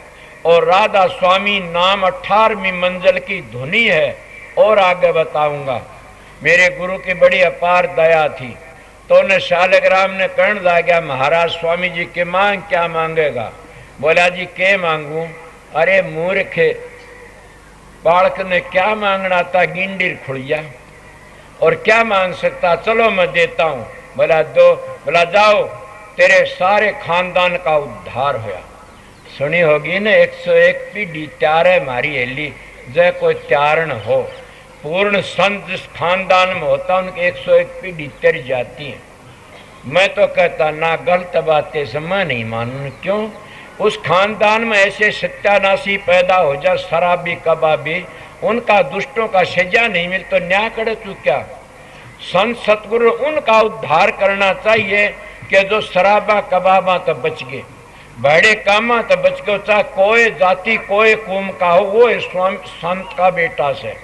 और राधा स्वामी नाम 18वीं मंजिल की धुनी है। और आगे बताऊंगा। मेरे गुरु की बड़ी अपार दया थी। तो उन्हें शालिक राम ने कहने लगा, महाराज स्वामी जी के मांग क्या मांगेगा? बोला जी के मांगू? अरे मूर्ख बालक ने क्या मांगना था? गिंडीर खुड़िया और क्या मांग सकता? चलो मैं देता हूं। बोला दो। बोला जाओ, तेरे सारे खानदान का उद्धार होया। सुनी होगी ना 101 पीढ़ी त्यार है मारी हेली, जय कोई त्यार न हो। पूर्ण संत जिस खानदान में होता उनके 101 पीढ़ी तर जाती है। मैं तो कहता ना गलत बातें से मैं नहीं मानू। क्यों? उस खानदान में ऐसे सत्यानाशी पैदा हो जा, शराबी कबाबी, उनका दुष्टों का सजा नहीं मिल तो न्याय करे तू क्या? संत सतगुरु उनका उद्धार करना चाहिए कि जो शराबा कबाबा तो बच गए, बड़े कामा तो बच गए, चाहे कोई जाति कोई कौम का हो, वो स्वामी संत का बेटा से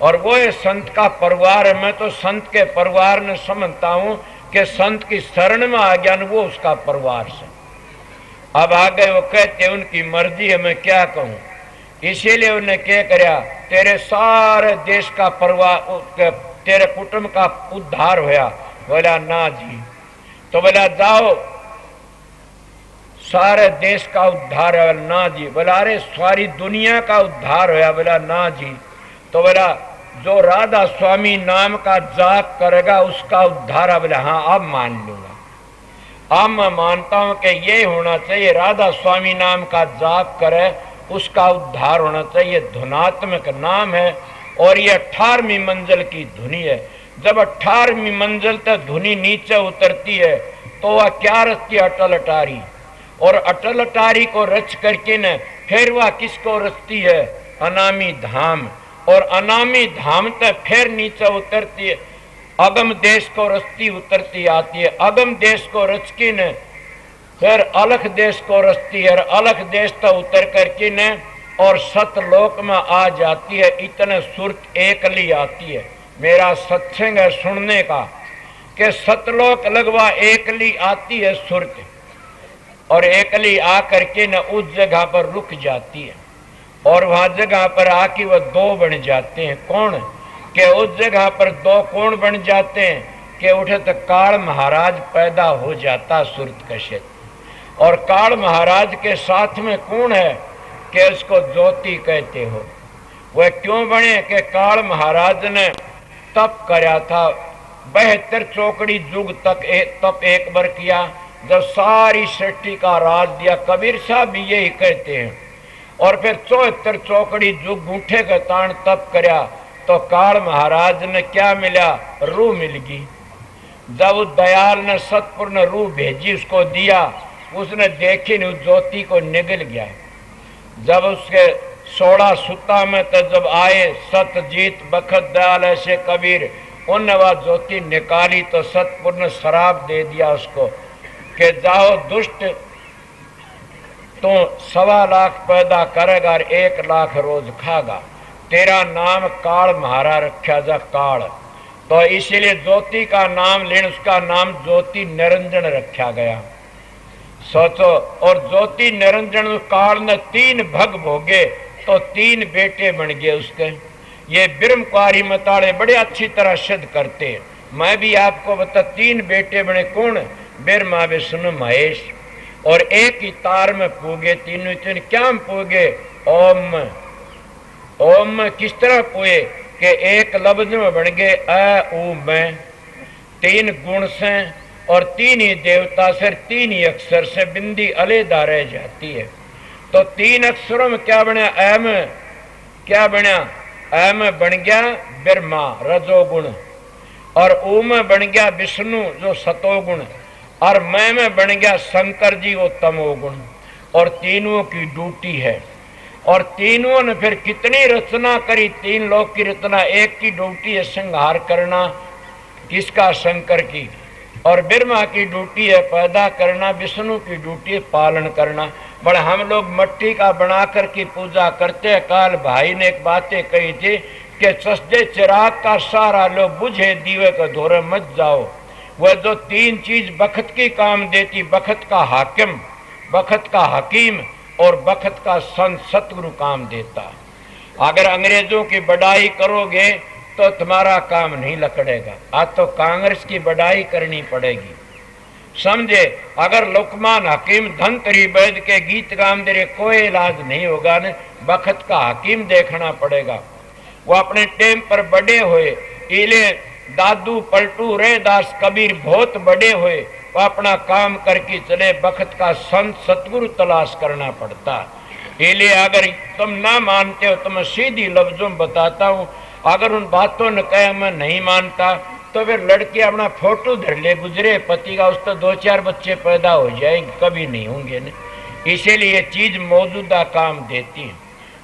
और वो संत का परिवार है। मैं तो संत के परिवार ने समझता हूं कि संत की शरण में आ गया न वो उसका परिवार से। अब आ गए वो कहते उनकी मर्जी है, मैं क्या कहूं। इसीलिए उन्हें क्या करया, तेरे सारे देश का परिवार, तेरे कुटुंब का उद्धार होया। बोला ना जी। तो बोला जाओ सारे देश का उद्धार है। ना जी। बोला अरे सारी दुनिया का उद्धार होया। बोला ना जी। तो बोला जो राधा स्वामी नाम का जाप करेगा उसका उद्धार है। बोला हाँ अब मान लूंगा। अब मैं मानता हूं कि ये होना चाहिए, राधा स्वामी नाम का जाप करे उसका उद्धार होना चाहिए। धुनात्मक नाम है और ये 18वीं मंजिल की धुनी है। जब 18वीं मंजिल तक धुनी नीचे उतरती है तो वह क्या रचती है? अटल अटारी। और अटल अटारी को रच करके न फिर वह किसको रचती है? अनामी धाम। और अनामी धाम तक फिर नीचे उतरती है, अगम देश को रचती उतरती आती है। अगम देश को रच के न फिर अलख देश को रचती है, और अलख देश तक उतर करके न और सतलोक में आ जाती है। इतने सुरत एकली आती है। मेरा सत्संग है सुनने का कि सतलोक लगवा एकली आती है सुरत, और एकली आ करके न उस जगह पर रुक जाती है, और वहां जगह पर आके वह दो बन जाते हैं। कौन? कि उस जगह पर दो कौन बन जाते हैं कि उठे तो काल महाराज पैदा हो जाता सुरत कश्यप। और काल महाराज के साथ में कौन है कि उसको ज्योति कहते हो। वह क्यों बने कि काल महाराज ने तप कराया था, 72 चौकड़ी युग तक तप एक बार किया, जब सारी सृष्टि का राज दिया। कबीर साहब भी यही कहते हैं। और फिर 74 चौकड़ी युग गूठे का ताण तप कराया तो काल महाराज ने क्या मिला? रूह मिल गई। जब उस दयाल ने सतपुर ने रूह भेजी, उसको दिया, उसने देखी नहीं, उस ज्योति को निगल गया। जब उसके 16 सुता में तो जब आए सतजीत बखत दयाल ऐसे कबीर, उनने वह ज्योति निकाली तो सतपुर ने शराब दे दिया उसको कि जाओ दुष्ट, तो 1.25 लाख पैदा करेगा और 1 लाख रोज खागा। तेरा नाम काल महारा रखा जा काल। तो इसीलिए ज्योति का नाम लेने उसका नाम ज्योति निरंजन रखा गया। सोचो। और ज्योति निरंजन काल ने 3 भग भोगे तो 3 बेटे बन गए उसके। ये ब्रह्मकुमारी मताड़े बड़े अच्छी तरह सिद्ध करते हैं। मैं भी आपको बता 3 बेटे बने। कौन? ब्रह्मा विष्णु महेश। और एक ही तार में पूगे तीनों। क्या पूगे? ओम। ओम किस तरह पुए कि एक लफ्ज में बन गए अ उ मैं। 3 गुण से और 3 ही देवता से, 3 ही अक्षर से बिंदी अलहदा रह जाती है। तो 3 अक्षरों में क्या बना? अ में क्या बना? अ में बन गया ब्रह्मा रजोगुण, और ऊ में बन गया विष्णु जो सतोगुण, और मैं में बन गया शंकर जी वो तमोगुण। और तीनों की ड्यूटी है। और तीनों ने फिर कितनी रचना करी, 3 लोक की रचना। एक की ड्यूटी है संहार करना, किसका? शंकर की। और ब्रह्मा की ड्यूटी है पैदा करना, विष्णु की ड्यूटी है पालन करना। बड़ा हम लोग मट्टी का बना करके पूजा करते हैं। काल भाई ने एक बातें कही थी कि सस्ते चिराग का सारा लो, बुझे दीवे का धोरे मत जाओ। वह जो 3 चीज बखत की काम देती, बखत का हाकिम, बखत का हकीम और बखत का संत सतगुरु काम देता। अगर अंग्रेजों की बड़ाई करोगे तो तुम्हारा काम नहीं लकड़ेगा। आज तो कांग्रेस की बड़ाई करनी पड़ेगी, समझे। अगर लोकमान हकीम धनतरी वैद के गीत गाम दे कोई इलाज नहीं होगा न, बखत का हकीम देखना पड़ेगा। वो अपने टेम पर बड़े हुए, इले दादू पलटू रैदास कबीर बहुत बड़े हुए, वो अपना काम करके चले। बखत का संत सतगुरु तलाश करना पड़ता। इले अगर तुम ना मानते हो तो मैं सीधी लफ्जों में बताता हूँ। अगर उन बातों ने कहे मैं नहीं मानता तो फिर लड़के अपना फोटो धर ले, गुजरे पति का, उस तो 2-4 बच्चे पैदा हो जाएंगे, कभी नहीं होंगे न। इसीलिए ये चीज मौजूदा काम देती है।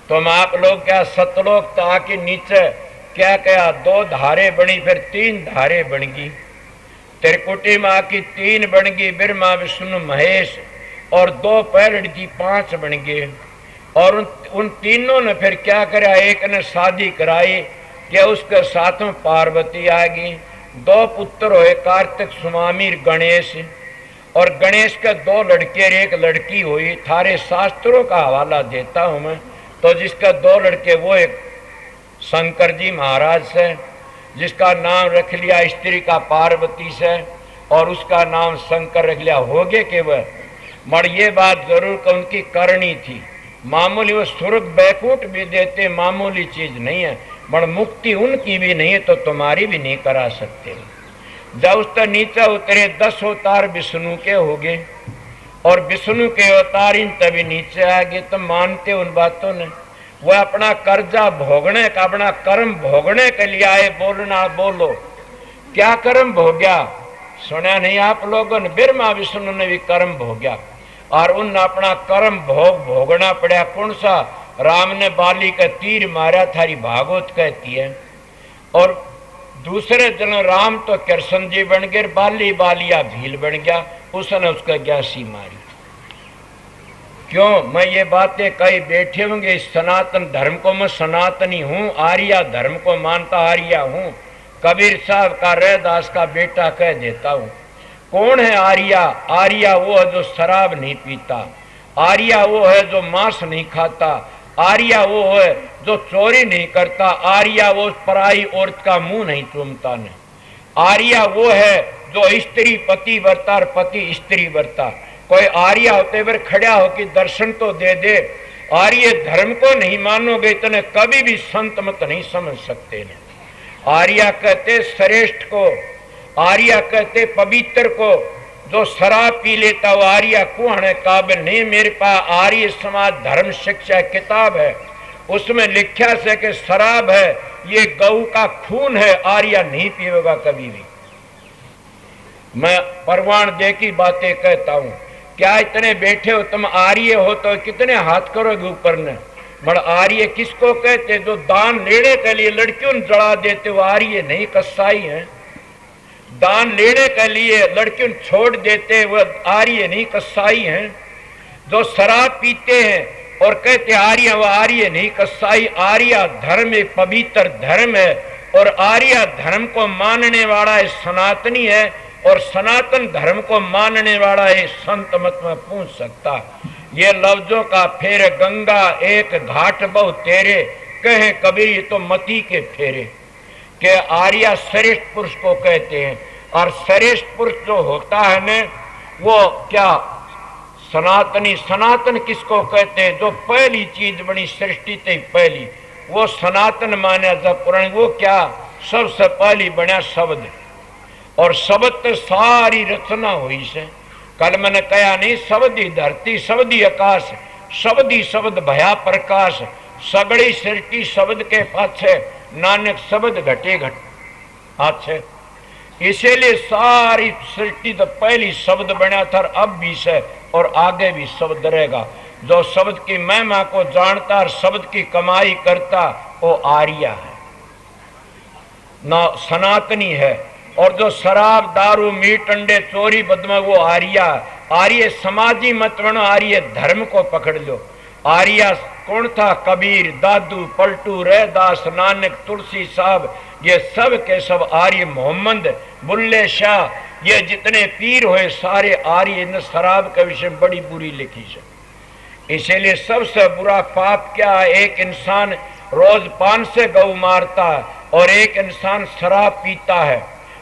तुम आप लोग क्या सतलोक तो आके नीचे क्या कहा? 2 धारे बनी, फिर 3 धारे बन गई। त्रिकुटी में आकी 3 बन गई, ब्रह्मा विष्णु महेश, और 2 पैलड़ की 5 बन गए। और उन तीनों ने फिर क्या करा? एक ने शादी कराई कि उसके साथ में पार्वती आ गई। 2 पुत्र हुए, कार्तिक सुमामीर गणेश। और गणेश के 2 लड़के और 1 लड़की हुई। थारे शास्त्रों का हवाला देता हूं मैं। तो जिसका 2 लड़के वो एक शंकर जी महाराज से, जिसका नाम रख लिया स्त्री का पार्वती से, और उसका नाम शंकर रख लिया। हो गए कि वह मर, ये बात जरूर कि उनकी करनी थी। मामूली वो स्वर्ग बैकुंठ भी देते, मामूली चीज नहीं है। मगर मुक्ति उनकी भी नहीं है तो तुम्हारी भी नहीं करा सकते। जब उससे नीचे उतरे 10 अवतार विष्णु के हो गए और विष्णु के अवतार इन तभी नीचे आ गए। तो मानते उन बातों ने, वह अपना कर्जा भोगने का, अपना कर्म भोगने के लिए आए। बोलना बोलो, क्या कर्म भोग्या? सुना नहीं आप लोगों ने? ब्रह्मा विष्णु ने भी कर्म भोग्या और उन अपना कर्म भोगना पड़ा। कौन सा? राम ने बाली का तीर मारा, थारी भागवत कहती है। और दूसरे दिन राम तो कृष्ण जी बन गए, बाली बालिया भील बन गया, उसने उसका ग्यासी मारी। क्यों? मैं ये बातें कई बैठे होंगे, इस सनातन धर्म को मैं सनातनी हूँ, आर्या धर्म को मानता आर्या हूँ। कबीर साहब का रैदास का बेटा कह देता हूँ। कौन है आर्या? आर्या वो है जो शराब नहीं पीता, आर्या वो है जो मांस नहीं खाता, आर्या वो है जो चोरी नहीं करता, आर्या वो पराई औरत का मुंह नहीं चूमता ने। आर्या वो है जो स्त्री पति वर्ता और पति स्त्री वर्ता। कोई आर्या होते पर खड़ा हो कि दर्शन तो दे दे। आर्य धर्म को नहीं मानोगे इतने कभी भी संत मत नहीं समझ सकते ने। आर्या कहते श्रेष्ठ को, आर्या कहते पवित्र को। जो शराब पी लेता वो आर्या कुहण काबिल नहीं। मेरे पास आर्य समाज धर्म शिक्षा किताब है, उसमें लिखा से कि शराब है ये गऊ का खून है, आर्या नहीं पिएगा कभी भी। मैं प्रमाण दे की बातें कहता हूं। क्या इतने बैठे हो तुम आर्य हो तो कितने हाथ करोगे ऊपर ने? बड़ आर्य किसको कहते? जो दान लेने के लिए लड़कियों जला देते वो आर्य नहीं, कसाई हैं। दान लेने के लिए लड़कियों छोड़ देते वो आर्य नहीं, कसाई हैं। जो शराब पीते हैं और कहते आर्य, वो आर्य नहीं, कसाई। आर्य धर्म एक पवित्र धर्म है और आर्य धर्म को मानने वाला है सनातनी है, और सनातन धर्म को मानने वाला है संत मत में पूछ सकता। ये लफ्जों का फेर गंगा एक घाट बहु तेरे, कहे कबीर ये तो मती के फेरे। के आर्या श्रेष्ठ पुरुष को कहते हैं, और श्रेष्ठ पुरुष जो होता है न वो क्या? सनातनी। सनातन किसको कहते हैं? जो पहली चीज बनी सृष्टि से पहली, वो सनातन माना जा पुराण। वो क्या? सबसे पहली बना शब्द, और शब्द तो सारी रचना हुई से। कल मैंने कहा नहीं, शब्द ही धरती, शब्द ही आकाश, शब्द ही शब्द भया प्रकाश। सगड़ी सृष्टि शब्द के पाछे, नानक शब्द घटे घट आछे। इसीलिए सारी सृष्टि तो पहली शब्द बना था, अब भी से और आगे भी शब्द रहेगा। जो शब्द की महिमा को जानता और शब्द की कमाई करता वो आर्या है, ना सनातनी है। और जो शराब दारू मीट अंडे चोरी बदमा वो आर्या। आर्य समाजी मत बनो, आर्य धर्म को पकड़ लो। आर्या कौन था? कबीर, दादू, पलटू, रैदास, नानक, तुलसी साहब, ये सब के सब आर्य। मोहम्मद, बुल्ले शाह, ये जितने पीर हुए सारे आर्य ने शराब के विषय में बड़ी बुरी लिखी है। इसीलिए सबसे बुरा पाप क्या है? एक इंसान रोज 5 से गऊ मारता है और एक इंसान शराब पीता है,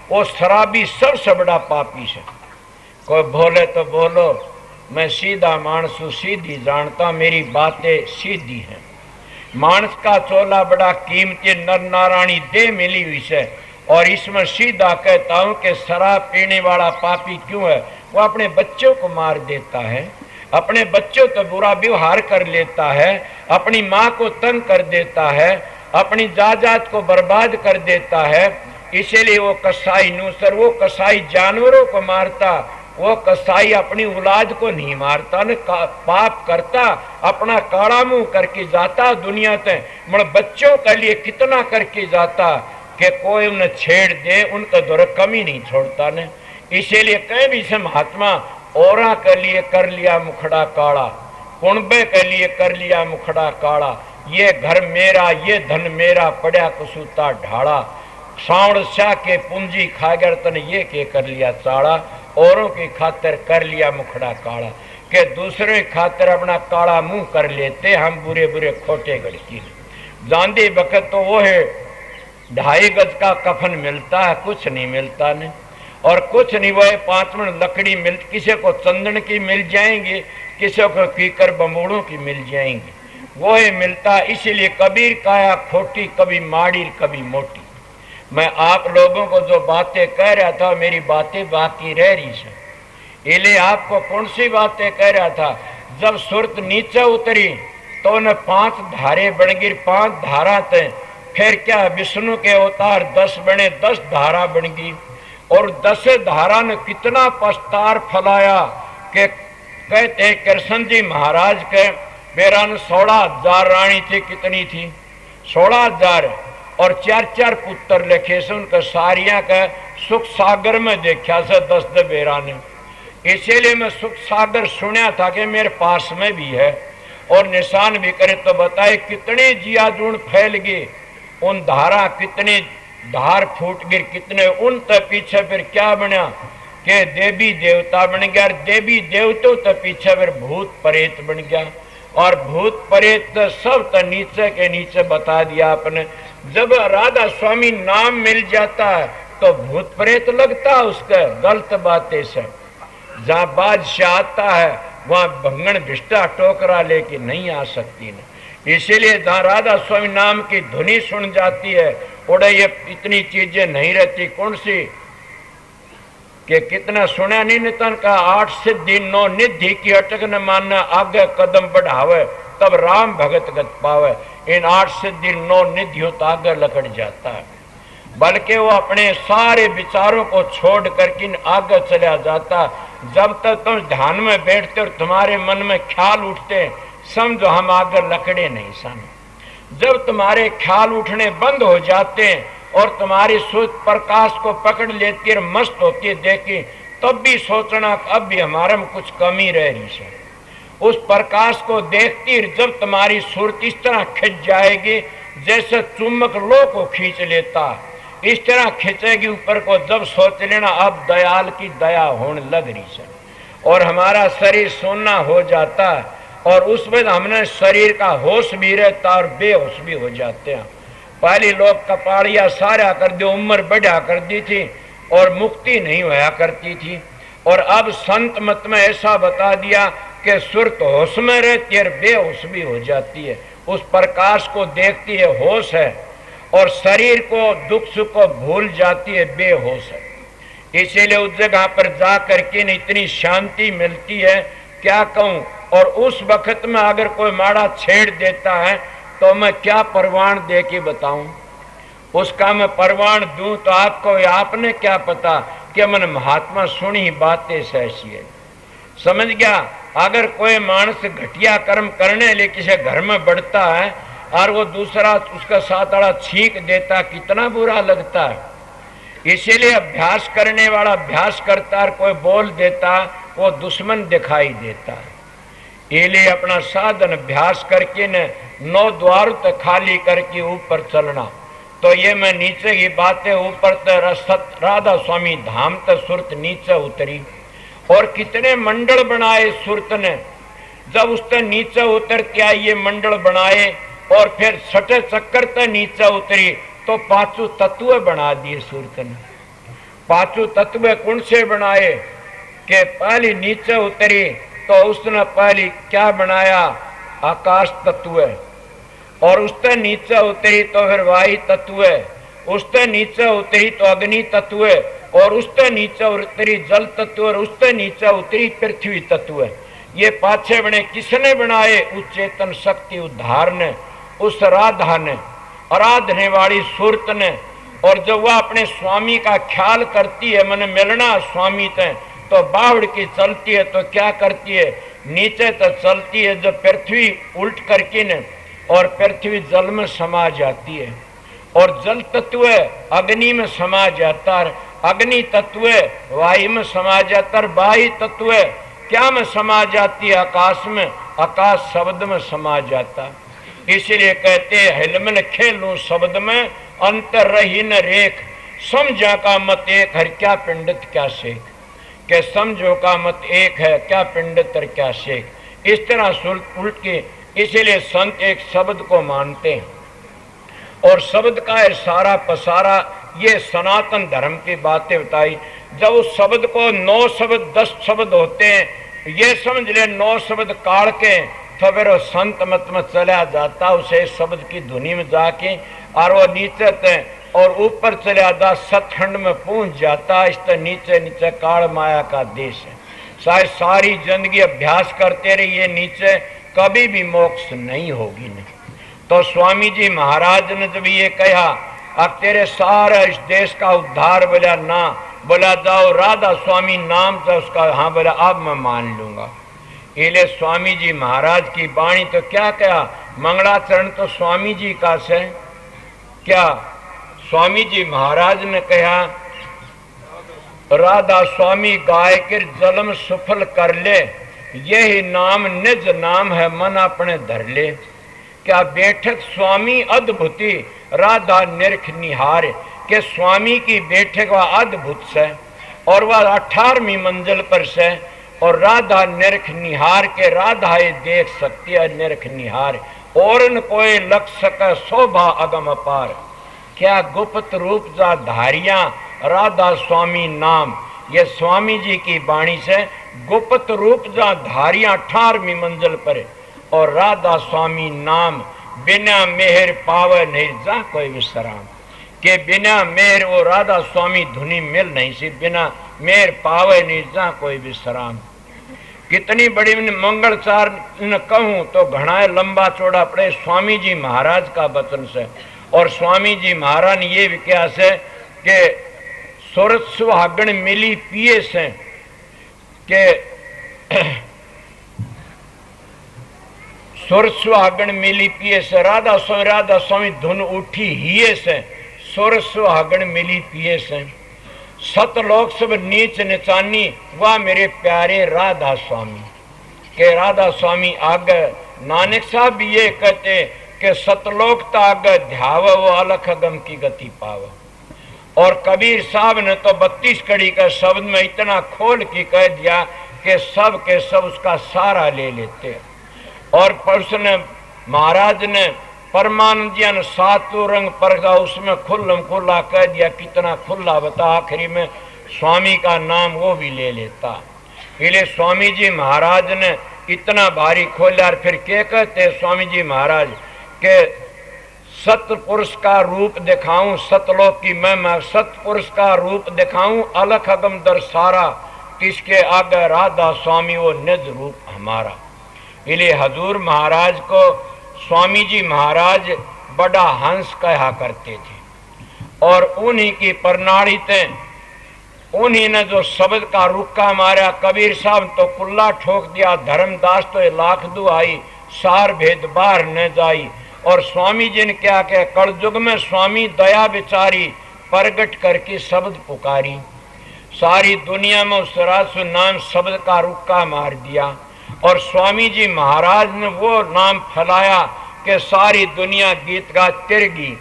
वो शराबी सबसे बड़ा पापी है। कोई बोले तो बोलो, मैं सीधा मानस हूं, सीधी जानता, मेरी बातें सीधी हैं। मानस का चोला बड़ा कीमती नर नारायणी दे मिली हुई है, और इसमें सीधा कहता हूं कि शराब पीने वाला पापी क्यों है? वो अपने बच्चों को मार देता है, अपने बच्चों तो बुरा व्यवहार कर लेता है, अपनी माँ को तंग कर देता है, अपनी जायदाद को बर्बाद कर देता है। इसीलिए वो कसाई नूसर, वो कसाई जानवरों को मारता, वो कसाई अपनी औलाद को नहीं मारता न। पाप करता, अपना काड़ा मुंह करके जाता दुनिया से, मगर बच्चों के लिए कितना करके जाता कि कोई उन्हें छेड़ दे उनका दौर कमी नहीं छोड़ता न। इसीलिए कहीं भी से महात्मा औरा के लिए कर लिया मुखड़ा काड़ा, कुणबे के लिए कर लिया मुखड़ा काड़ा। ये घर मेरा, ये धन मेरा, पड़ा कसूता ढाड़ा। सावण शाह के पूंजी खागर तन ये के कर लिया चाड़ा, औरों की खातिर कर लिया मुखड़ा काड़ा। के दूसरे खातिर अपना काड़ा मुंह कर लेते हम बुरे बुरे खोटे गड़की। जांदी बखत तो वो है 2.5 गज का कफन मिलता है, कुछ नहीं मिलता नहीं। और कुछ नहीं, वो 5 मन लकड़ी मिल, किसी को चंदन की मिल जाएंगी, किसी को कीकर बमूड़ों की मिल जाएंगी, वो है मिलता। इसीलिए कबीर काया खोटी, कभी माड़ी कभी मोटी। मैं आप लोगों को जो बातें कह रहा था मेरी बातें बाकी रह रही है। इसलिए आपको कौन सी बातें कह रहा था, जब सुरत नीचे उतरी तो उन्हें 5 धारे बन गई, 5 धारा थे। फिर क्या विष्णु के अवतार 10 बने, 10 धारा बन गई। और 10 धारा ने कितना पस्तार फैलाया कि कहते कृष्ण जी महाराज के बेरान 16,000 रानी थी, कितनी थी 16,000, और 4-4 पुत्र लिखे से उनके सारिया का सुख सागर में देखा से 10 बेरा ने। इसीलिए मैं सुख सागर सुना था कि मेरे पास में भी है, और निशान भी करे तो बताए कितने जिया जून फैल गए, उन धारा कितने धार फूट गिर, कितने उन तक पीछे फिर क्या बना कि देवी देवता बन गया, और देवी देवतों तक पीछे फिर भूत प्रेत बन गया, और भूत प्रेत सब तो नीचे के नीचे बता दिया आपने। जब राधा स्वामी नाम मिल जाता है तो भूत प्रेत लगता है उसके गलत बातें से। जहां बादशाह आता है वहां भंगन भिष्टा टोकरा लेके नहीं आ सकती न। इसीलिए जहां राधा स्वामी नाम की धुनी सुन जाती है उड़े ये इतनी चीजें नहीं रहती। कौन सी कि कितना सुना नहीं नितन का 8 सिद्धि 9 निधि की अटक न मानना, आगे कदम बढ़ावे तब राम भगत गत पावे। इन 8 सिद्धि 9 निधियों तो आगे लकड़ जाता है, बल्कि वो अपने सारे विचारों को छोड़ करके आगे चला जाता। जब तक तुम ध्यान में बैठते और तुम्हारे मन में ख्याल उठते समझो हम आगे लकड़े नहीं सन। जब तुम्हारे ख्याल उठने बंद हो जाते और तुम्हारी सोच प्रकाश को पकड़ लेती है, मस्त होती है देखी, तब भी सोचना अब भी हमारे में कुछ कमी रह रही है। उस प्रकाश को देखती जब तुम्हारी सूरत इस तरह खिंच जाएगी जैसे चुम्बक लो को खींच लेता, इस तरह खींचेगी ऊपर को, जब सोच लेना अब दयाल की दया होने लग रही है और हमारा शरीर सोना हो जाता है, और उसमें हमने शरीर का होश भी रहता और बेहोश भी हो जाते हैं। पहले लोग कपाड़िया सारा कर दी, उम्र बढ़ा कर दी थी और मुक्ति नहीं होया करती थी, और अब संत मत में ऐसा बता दिया कि सुरत होश में रहती है, बेहोश भी हो जाती है। उस प्रकाश को देखती है, होश है, और शरीर को दुख सुख को भूल जाती है, बेहोश है। इसीलिए उस जगह पर जा करके इतनी शांति मिलती है, क्या कहूं। और उस वक्त में अगर कोई माड़ा छेड़ देता है तो मैं क्या परवान दे के बताऊं, उसका मैं परवान दूं तो आपको आपने क्या पता कि मैंने महात्मा सुनी बातें से ऐसी है। समझ गया। अगर कोई मानस घटिया कर्म करने लिए किसी घर में बढ़ता है और वो दूसरा उसका साथ वाला छींक देता, कितना बुरा लगता है। इसीलिए अभ्यास करने वाला अभ्यास करता और कोई बोल देता वो दुश्मन दिखाई देता है। इसलिए अपना साधन अभ्यास करके न 9 द्वार तक खाली करके ऊपर चलना। तो ये मैं नीचे की बातें ऊपर तक राधा स्वामी धाम तक सुरत नीचे उतरी और कितने मंडल बनाए सुरत ने। जब उससे नीचे उतरते आई ये मंडल बनाए और फिर छठे चक्कर तक नीचे उतरी तो 5 तत्व बना दिए सुरत ने। 5 तत्व कौन से बनाए कि पहली नीचे उतरी तो उसने पहली क्या बनाया, आकाश तत्व, और उससे नीचे उतरी तो फिर वायु तत्व, उससे नीचे उतरी तो अग्नि तत्व, और उससे नीचे उतरी जल तत्व, और उससे नीचे उतरी पृथ्वी तत्व। ये पाछे बने किसने बनाए, उस चेतन शक्ति उद्धार ने, उस राधा ने, आराधने वाली सूरत ने। और जब वह अपने स्वामी का ख्याल करती है, मन मिलना स्वामी से, तो बावड़ की चलती है तो क्या करती है, नीचे तो चलती है जब पृथ्वी उल्ट करके न, और पृथ्वी जल में समा जाती है, और जल तत्व अग्नि में समा जाता है, अग्नि तत्व वायु में समा जाता है, वायु तत्व क्या में समा जाती है, आकाश में, आकाश शब्द में समा जाता है। इसलिए कहते हैं हिलमिल खेलूं शब्द में अंतर रही न रेख, समझा का मत एक हर क्या पिंडित क्या शेख, के समझो का मत एक है क्या पिंडित और क्या शेख। इस तरह उल्ट के इसीलिए संत एक शब्द को मानते हैं और शब्द का है सारा पसारा। ये सनातन धर्म की बातें बताई। जब उस शब्द को 9 शब्द 10 शब्द होते हैं, ये समझ ले 9 शब्द काढ़ के तो फिर वो संत मत में चला जाता, उसे शब्द की धुनी में जाके, और वो नीचे और ऊपर चले आता सतखंड में पहुंच जाता। इस तरह नीचे नीचे काल माया का देश है। शायद सारी जिंदगी अभ्यास करते रहिए नीचे, कभी भी मोक्ष नहीं होगी नहीं। तो स्वामी जी महाराज ने जब ये कहा, अब तेरे सारा इस देश का उद्धार, बोला ना, बोला जाओ राधा स्वामी नाम था उसका, हाँ बोला अब मैं मान लूंगा। इसलिए स्वामी जी महाराज की वाणी तो क्या कहा, मंगलाचरण तो स्वामी जी का से क्या, स्वामी जी महाराज ने कहा, राधा स्वामी गाय कर जन्म सफल कर ले, यही नाम निज नाम है मन अपने धर ले। क्या बैठक स्वामी अद्भुति राधा निरख निहार, के स्वामी की बैठक वह अद्भुत से और वह 18वीं मंजिल पर से, और राधा निरख निहार के राधा ये देख सकती है निरख निहार, और न कोई लग सके शोभा अगम अपार। क्या गुप्त रूप जा धारियां राधा स्वामी नाम, ये स्वामी जी की वाणी से गुप्त रूप जा धारियां 18वीं मंजिल पर, और राधा स्वामी नाम बिना मेहर पावे नहीं जा कोई विश्राम, के बिना मेहर वो राधा स्वामी धुनी मिल नहीं सी, बिना मेहर पावे नहीं जा कोई विश्राम। कितनी बड़ी मंगलचार न कहूं तो घना लंबा चौड़ा पड़े स्वामी जी महाराज का वचन से। और स्वामी जी महाराज ने ये विकास है कि सुरत सुहागण मिली पिए से, के सुर सुहागण मिली पिए से, राधा स्वामी धुन उठी हिये से, सुर सुहागण मिली पिए से, सतलोक सब नीच निचानी वाह मेरे प्यारे राधा स्वामी। के राधा स्वामी आगे नानक साहब भी ये कहते कि सतलोक ताग ध्याव वो अलख गम की गति पाव। और कबीर साहब ने तो 32 कड़ी का शब्द में इतना खोल के कह दिया कि सब के सब उसका सारा ले लेते। और उसने महाराज ने परमानंद जी ने सातों रंग परखा, उसमें खुल्लम खुल्ला कह दिया, कितना खुल्ला बता, आखिरी में स्वामी का नाम वो भी ले लेता। इसलिए स्वामी जी महाराज ने इतना भारी खोला। और फिर क्या कहते स्वामी जी महाराज के, सतपुरुष का रूप दिखाऊं सतलोक की मैं सतपुरुष का रूप दिखाऊं अलख अगम दरसारा, किसके आगे राधा स्वामी वो निज रूप हमारा। इसलिए हजूर महाराज को स्वामी जी महाराज बड़ा हंस कहा करते थे। और उन्हीं की प्रणाली, उन्हीं ने जो शब्द का रुक्का मारा, कबीर साहब तो कुल्ला ठोक दिया, धर्मदास तो लाख दुआई, सार भेद बाहर न जाई। और स्वामी जी ने क्या कहा, कलयुग में स्वामी दया बिचारी प्रगट करके शब्द पुकारी, सारी दुनिया में उस रासु नाम शब्द का रुक्का मार दिया। और स्वामी जी महाराज ने वो नाम फैलाया कि सारी दुनिया गीत गा तिरगी।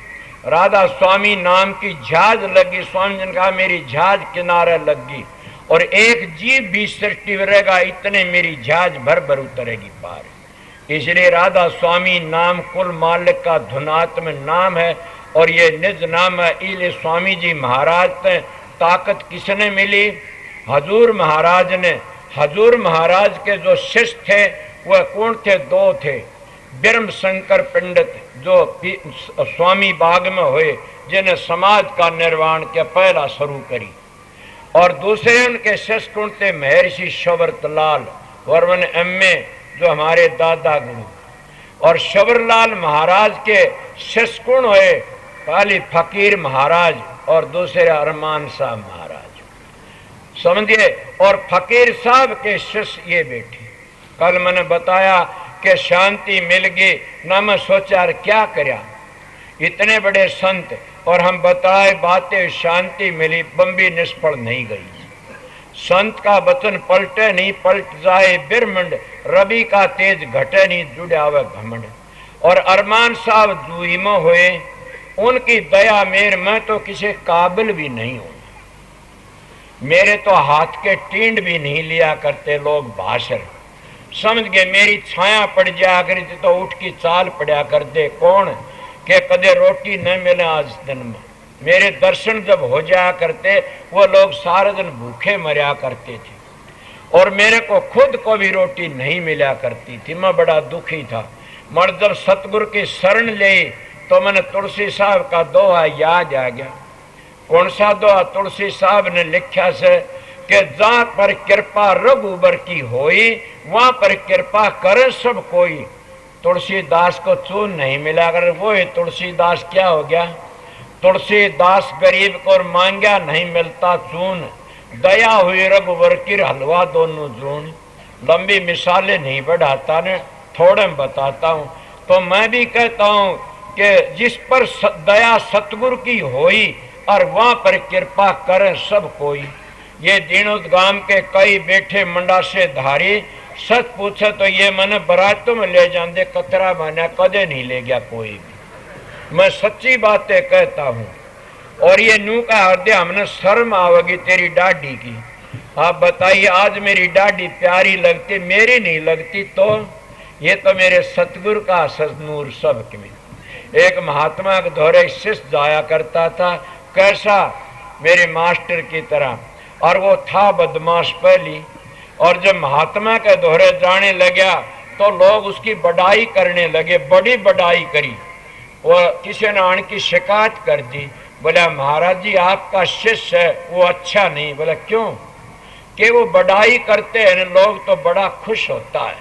राधा स्वामी नाम की झाज लगी, स्वामी जी ने कहा मेरी झाज किनारे लगी, और एक जीव भी सृष्टि रहेगा इतने मेरी झाज भर भर उतरेगी पार। इसलिए राधा स्वामी नाम कुल मालिक का धुनात्म नाम है, और ये निज नाम है। इसलिए स्वामी जी महाराज ने ताकत किसने मिली, हजूर महाराज ने। हजूर महाराज के जो शिष्य थे वह कौन थे, दो थे, ब्रह्म शंकर पंडित जो स्वामी बाग में हुए, जिन्हें समाज का निर्माण के पहला शुरू करी। और दूसरे उनके शिष्य कौन थे, महर्षि शबरतलाल वर्मन एमए जो हमारे दादा गुरु। और शबरलाल महाराज के शिष्य कौन हुए, काली फकीर महाराज और दूसरे अरमान साहब महाराज, समझिए। और फकीर साहब के शिष्य ये बैठे। कल मैंने बताया कि शांति मिल गई ना, मैं सोचा क्या करया, इतने बड़े संत और हम बताए बातें, शांति मिली, बम्बी निष्फल नहीं गई। संत का वचन पलटे नहीं, पलट जाए बिरमंड, रवि का तेज घटे नहीं, जुड़ा हुआ घमंड। और अरमान साहब जूही में हुए, उनकी दया मेर में तो किसी काबिल भी नहीं हूं। मेरे तो हाथ के टींड भी नहीं लिया करते लोग भाषण, समझ गए। मेरी छाया पड़ जाया करी तो उठ की चाल पड़ा कर दे कौन, के कदे रोटी न मिले आज दिन में। मेरे दर्शन जब हो जाया करते वो लोग सारे दिन भूखे मरा करते थे, और मेरे को खुद को भी रोटी नहीं मिला करती थी। मैं बड़ा दुखी था। मर जब सतगुरु की शरण ले तो मैंने तुलसी साहब का दोहा याद आ गया। कौन सा दोहा? तुलसी साहब ने लिखा से कि जहां पर कृपा रघुबर की होई वहां पर कृपा करे सब कोई। तुलसीदास को चून नहीं मिला, अगर वो है तुलसीदास क्या हो गया? तुलसीदास गरीब को मांगा नहीं मिलता चून, दया हुई रघुवर की हलवा दोनों जून। लंबी मिसालें नहीं बढ़ाता ने, थोड़े में बताता हूं। तो मैं भी कहता हूं कि जिस पर दया सतगुरु की होई और वहां पर कृपा करे सब कोई। ये दीनोदगाम के कई बैठे मंडा से धारी, सच पूछे तो ये मैंने बरातों में ले जाते, कतरा मैंने कदे नहीं ले गया कोई भी। मैं सच्ची बातें कहता हूं। और ये नू का हृदय हमने शर्म आवेगी तेरी डाढ़ी की। आप बताइए, आज मेरी डाढ़ी प्यारी लगती, मेरी नहीं लगती तो ये तो मेरे सतगुरु का सतनूर सबके में। एक महात्मा के दौरे शिष्य जाया करता था, कैसा? मेरे मास्टर की तरह, और वो था बदमाश पहली। और जब महात्मा के दोहरे जाने लगा तो लोग उसकी बड़ाई करने लगे, बड़ी बड़ाई करी। वो किसी ने आने की शिकायत कर दी, बोला महाराज जी आपका शिष्य है वो अच्छा नहीं। बोला क्यों? कि वो बड़ाई करते हैं लोग तो बड़ा खुश होता है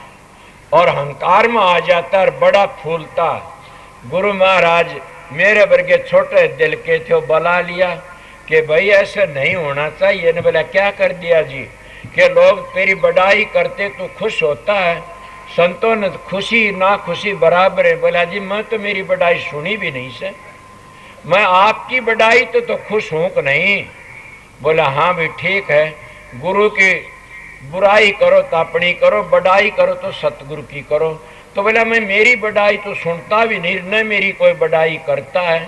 और अहंकार में आ जाता है, बड़ा फूलता है। गुरु महाराज मेरे वर्गे छोटे दिल के थे, वो बुला लिया कि भाई ऐसे नहीं होना चाहिए। ने बोला क्या कर दिया जी? कि लोग तेरी बड़ाई करते तो खुश होता है, संतों ने खुशी ना खुशी बराबर है। बोला जी मैं तो मेरी बड़ाई सुनी भी नहीं से, मैं आपकी बड़ाई तो खुश हूं कि नहीं? बोला हाँ भी ठीक है, गुरु की बुराई करो तो अपनी करो, बड़ाई करो तो सतगुरु की करो। तो बोला मैं मेरी बड़ाई तो सुनता भी नहीं, न मेरी कोई बड़ाई करता है।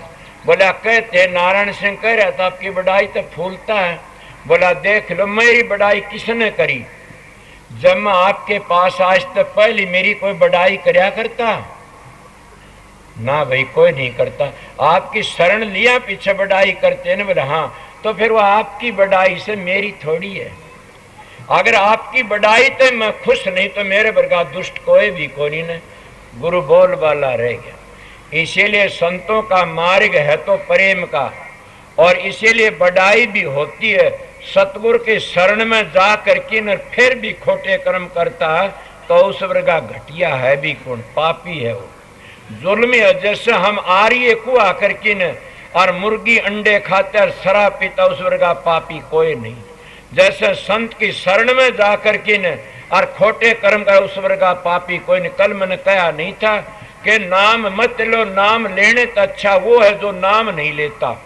बोला कहते नारायण सिंह कह रहा था आपकी बड़ाई तो फूलता है। बोला देख लो मेरी बड़ाई किसने करी? जब मैं आपके पास आज तक पहली मेरी कोई बड़ाई करया करता ना? भाई कोई नहीं करता। आपकी शरण लिया पीछे बड़ाई करते न? बोला हाँ। तो फिर वो आपकी बड़ाई से मेरी थोड़ी है। अगर आपकी बड़ाई तो मैं खुश नहीं तो मेरे वर्गा दुष्ट कोई भी कोई नहीं। गुरु बोल वाला रह गया। इसीलिए संतों का मार्ग है तो प्रेम का, और इसीलिए बड़ाई भी होती है। सतगुरु के शरण में जा करके न फिर भी खोटे कर्म करता है तो उस वर्गा घटिया है भी कौन? पापी है वो, जुल्मी है। जैसे हम आर्य को आकर के न और मुर्गी अंडे खाते और शराब पीता, उस वर्गा पापी कोई नहीं। जैसे संत की शरण में जाकर के न और खोटे कर्म का, उस वर्गा पापी कोई नहीं। कल मैंने कहा नहीं था कि नाम मत लो, नाम लेने तो अच्छा वो है जो नाम नहीं लेता।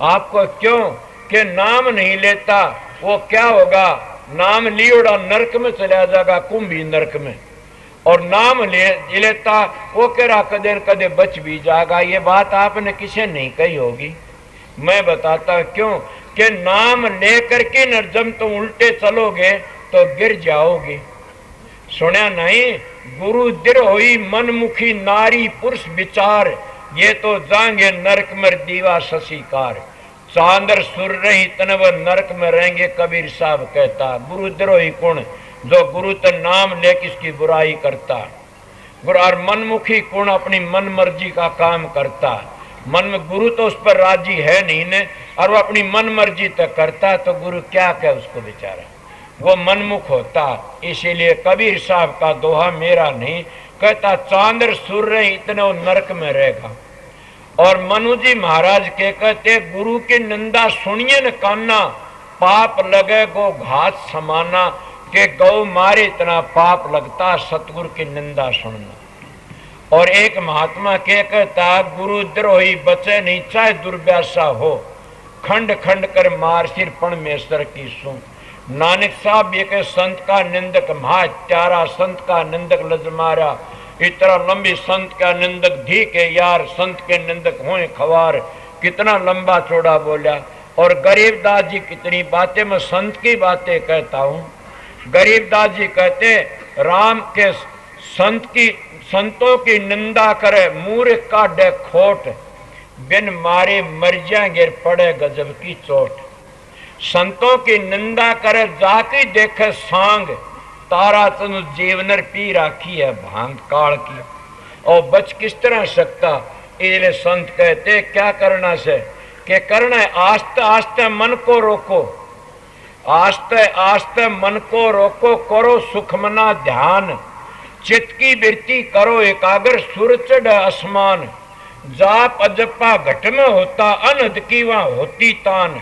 आपको क्यों कि नाम नहीं लेता, वो क्या होगा? नाम लियोड़ा नरक में चला जाएगा, कुंभी नरक में। और नाम लेता वो कह रहा कदे न कदे बच भी जाएगा। ये बात आपने किसी नहीं कही होगी, मैं बताता क्यों कि नाम लेकर के न जब तुम उल्टे चलोगे तो गिर जाओगे। सुना नहीं? गुरु दिर हुई मनमुखी नारी पुरुष विचार, ये तो जाएंगे नरक में दीवा शशिकार। चांदर सुर रही तनव नरक में रहेंगे, कबीर साहब कहता। गुरु द्रोही कुण जो गुरु तो नाम ले किसकी बुराई करता। गुरु और मनमुखी कुण अपनी मन मर्जी का काम करता। मन में गुरु तो उस पर राजी है नहीं ने, और वो अपनी मन मर्जी तक करता तो गुरु क्या कहे उसको बेचारा, वो मनमुख होता। इसीलिए कबीर साहब का दोहा मेरा नहीं, कहता चांदर सुर रहे इतने नरक में रहेगा। और मनु जी महाराज के कहते गुरु की निंदा सुनिए न कान्ना, पाप लगे गो घात समाना। के गौ मारे इतना पाप लगता सतगुरु की निंदा सुनना। और एक महात्मा के कहता गुरु द्रोही बचे नहीं चाहे दुर्व्यासा हो, खंड खंड कर मार सिर परमेश्वर की सुन। नानक साहब ये के संत का निंदक महात्यारा, संत का निंदक लजमारा। इतना लंबी संत का निंदक धी के यार, संत के निंदक होए खवार। कितना लंबा चौड़ा बोला। और गरीबदास जी कितनी बातें, मैं संत की बातें कहता हूँ। गरीबदास जी कहते राम के संतों की निंदा करे मूर्ख का डे खोट, बिन मारे मर जाएंगे पड़े गजब की चोट। संतों की निंदा करे जाके देखे सांग, तारा तनु जीवनर पी राखी है भांग काल की। और बच किस तरह सकता? इसलिए संत कहते क्या करना से कि करना है आस्ते आस्ते मन को रोको, आस्ते आस्ते मन को रोको, करो सुखमना ध्यान, चित्त की वृत्ति करो एकाग्र, सुर चढ़ आसमान, जाप अजपा घट में होता, अनहद की वहां होती तान,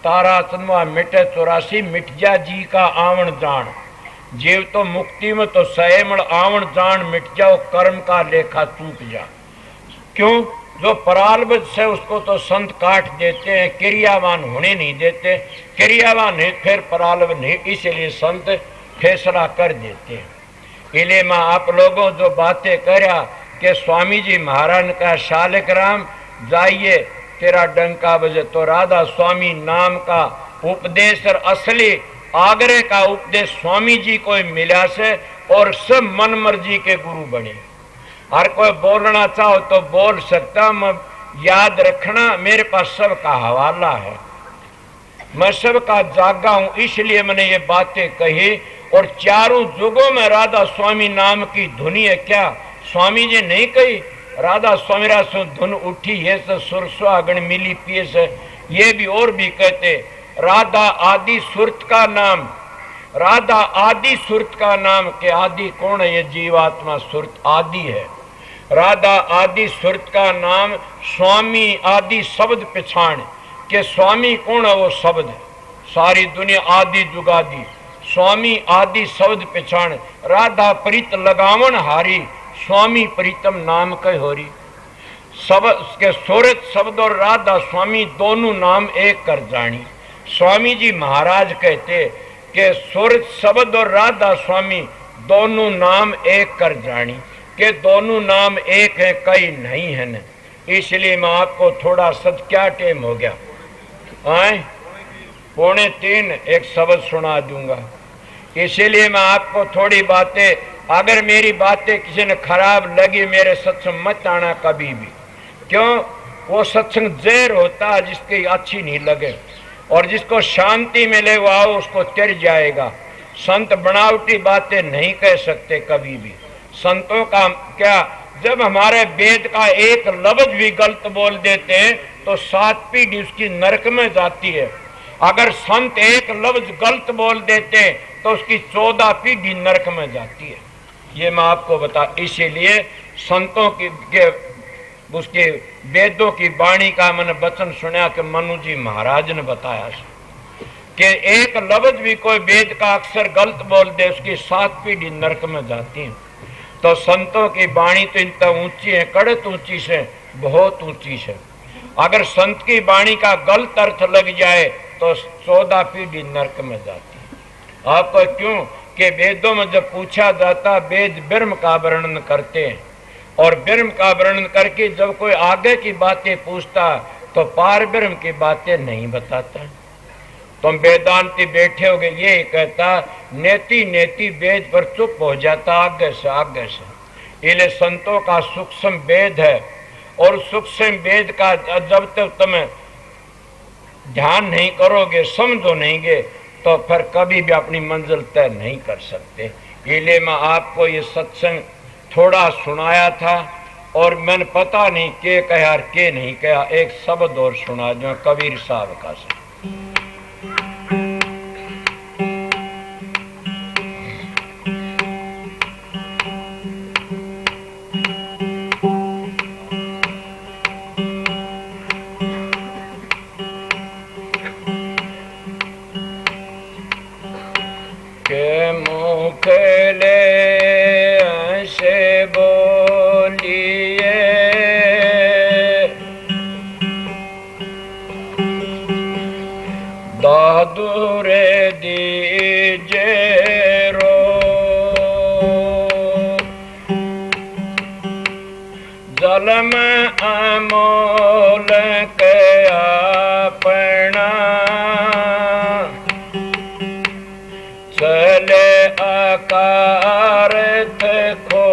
तारा चंदवा मिटे 84 मिट जा जी का आवण जान, जीव तो मुक्ति में तो सहेमण आवण जान, मिट जाओ कर्म का लेखा चूक जा। क्यों? जो परालबद्ध से उसको तो संत काट देते हैं, क्रियावान होने नहीं देते, क्रियावान है फिर परालबद्ध नहीं, इसलिए संत फैसला कर देते हैं। इसलिए मैं आप लोगों जो बातें करया कि स्वामी जी महाराज ने कहा शालिक राम जाइए तेरा डंका बजे, तो राधा स्वामी नाम का उपदेश और असली आग्रह का उपदेश स्वामी जी को मिला से, और सब मन मर्जी के गुरु बने। हर कोई बोलना चाहो तो बोल सकता, मैं याद रखना मेरे पास सबका हवाला है, मैं सबका जागा हूं, इसलिए मैंने ये बातें कही। और चारों युगों में राधा स्वामी नाम की धुनी है क्या? स्वामी जी नहीं कही राधा स्वामी रासो धुन उठी है से सुर सुहागण मिली पिए से, ये भी और भी कहते राधा आदि सुरत का नाम, राधा आदि सुरत का नाम के आदि कौन है? ये जीवात्मा सुरत आदि है। राधा आदि सुरत का नाम स्वामी आदि शब्द पिछाण के स्वामी कौन है? वो शब्द सारी दुनिया आदि जुगादी, स्वामी आदि शब्द पिछाण, राधा प्रीत लगावन हारी, स्वामी प्रीतम नाम कह होरी। सब के सूरत शब्द और राधा स्वामी दोनों नाम एक कर जानी। स्वामी जी महाराज कहते कि सूरत शब्द और राधा स्वामी दोनों नाम एक कर जानी, के दोनों नाम एक है कई नहीं है न। इसलिए मैं आपको थोड़ा सद क्या टेम हो गया आए 2:45 एक शब्द सुना दूंगा। इसीलिए मैं आपको थोड़ी बातें, अगर मेरी बातें किसी ने खराब लगी मेरे सत्संग मत आना कभी भी। क्यों? वो सत्संग जहर होता है जिसकी अच्छी नहीं लगे, और जिसको शांति मिले वो आओ उसको तिर जाएगा। संत बनावटी बातें नहीं कह सकते कभी भी। संतों का क्या, जब हमारे वेद का एक लफ्ज भी गलत बोल देते हैं तो 7 पीढ़ी उसकी नरक में जाती है। अगर संत एक लफ्ज गलत बोल देते तो उसकी 14 पीढ़ी नरक में जाती है। ये मैं आपको बता, इसीलिए संतों की के उसके वेदों की वाणी का मैंने वचन सुना कि मनु जी महाराज ने बताया कि एक लफ्ज भी कोई वेद का अक्षर गलत बोल दे उसकी 7 पीढ़ी नरक में जाती है। तो संतों की वाणी तो इतना ऊंची है, कड़त ऊंची से, बहुत ऊंची से। अगर संत की वाणी का गलत अर्थ लग जाए तो 14 पीढ़ी नरक में जाती है। आपको क्यों कि वेदों में जब पूछा जाता, वेद ब्रह्म का वर्णन करते हैं, और ब्रह्म का वर्णन करके जब कोई आगे की बातें पूछता तो पार ब्रह्म की बातें नहीं बताता। तुम वेदांती बैठे होगे ये कहता नेति नेति वेद पर चुप हो जाता आगे से आगे से। इसलिए संतों का सूक्ष्म वेद है, और सूक्ष्म वेद का जब तक तुम ध्यान नहीं करोगे, समझो नहींगे, तो फिर कभी भी अपनी मंजिल तय नहीं कर सकते। इसलिए मैं आपको ये सत्संग थोड़ा सुनाया था, और मैंने पता नहीं के कहा और के नहीं कहा, एक शब्द और सुना जो कबीर साहब का से। बहादुरे दीजे रो जलम अमोल के अपना चले अकारत खो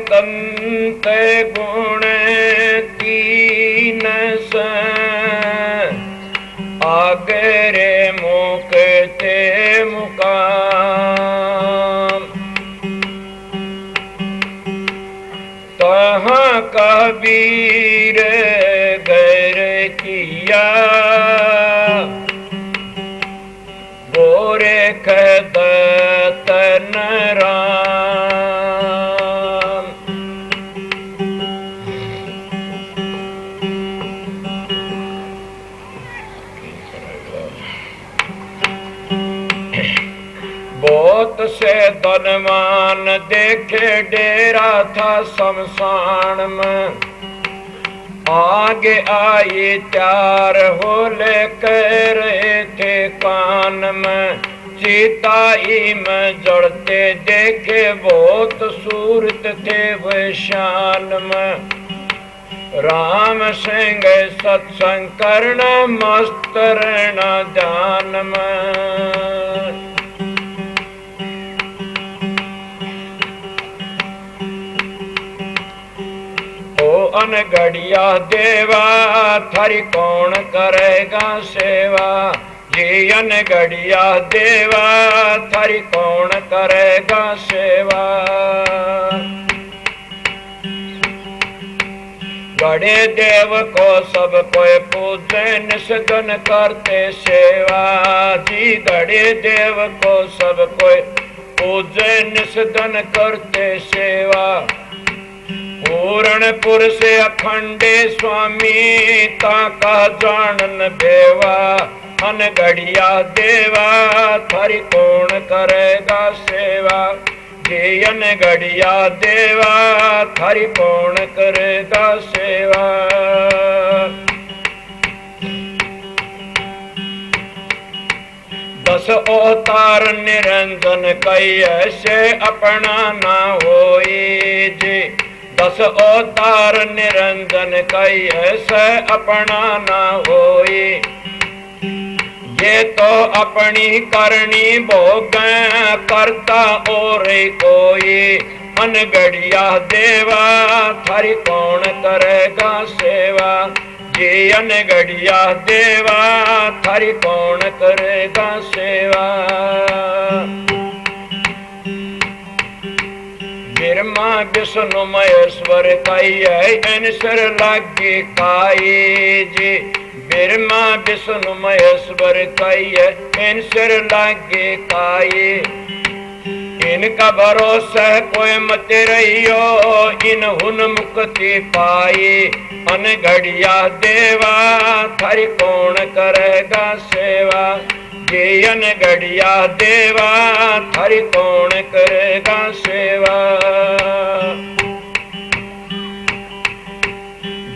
तंत गुण की कबीर घर किया, गोरे कह तन राम। बहुत से धनवान देखे डेरा था शमशान में, आगे आई त्यार हो ले कह रहे थे कान में, चिताई में जड़ते देखे बहुत सूरत थे वे शान में। राम सिंह सत्संग करना मस्त रहना ध्यान में। अनगढ़िया देवा थारी कौन करेगा सेवा, जी अनगढ़िया देवा थारी कौन करेगा सेवा। गढ़े देव को सब कोई पूजे निषदन करते सेवा, जी गढ़े देव को सब कोई पूजे निषदन करते सेवा। पूरणपुर से अखंडे स्वामी ताका जानन बेवा, अनगढ़िया देवा थारी कौन करेगा सेवा, जी अनगढ़िया देवा थारी कौन करेगा सेवा। दस अवतार निरंजन कई ऐसे अपना ना होई जी, दस अवतार निरंजन कई ऐसे अपना ना होई। ये तो अपनी करनी भोग करता और कोई, अनगढ़िया देवा थारी कौन करेगा सेवा, जी अनगढ़िया देवा थारी कौन करेगा सेवा। ब्रह्मा विष्णु महेश्वर कई अनसर लागे काई जी, ब्रह्मा विष्णु महेश्वर कई अनसर लागे काई। इनका भरोसा कोई मत रहियो, इन हुन मुक्ति पाई, अनगढ़िया देवा थारी कौन करेगा सेवा, जी अनगढ़िया देवा थारी कौन करेगा सेवा।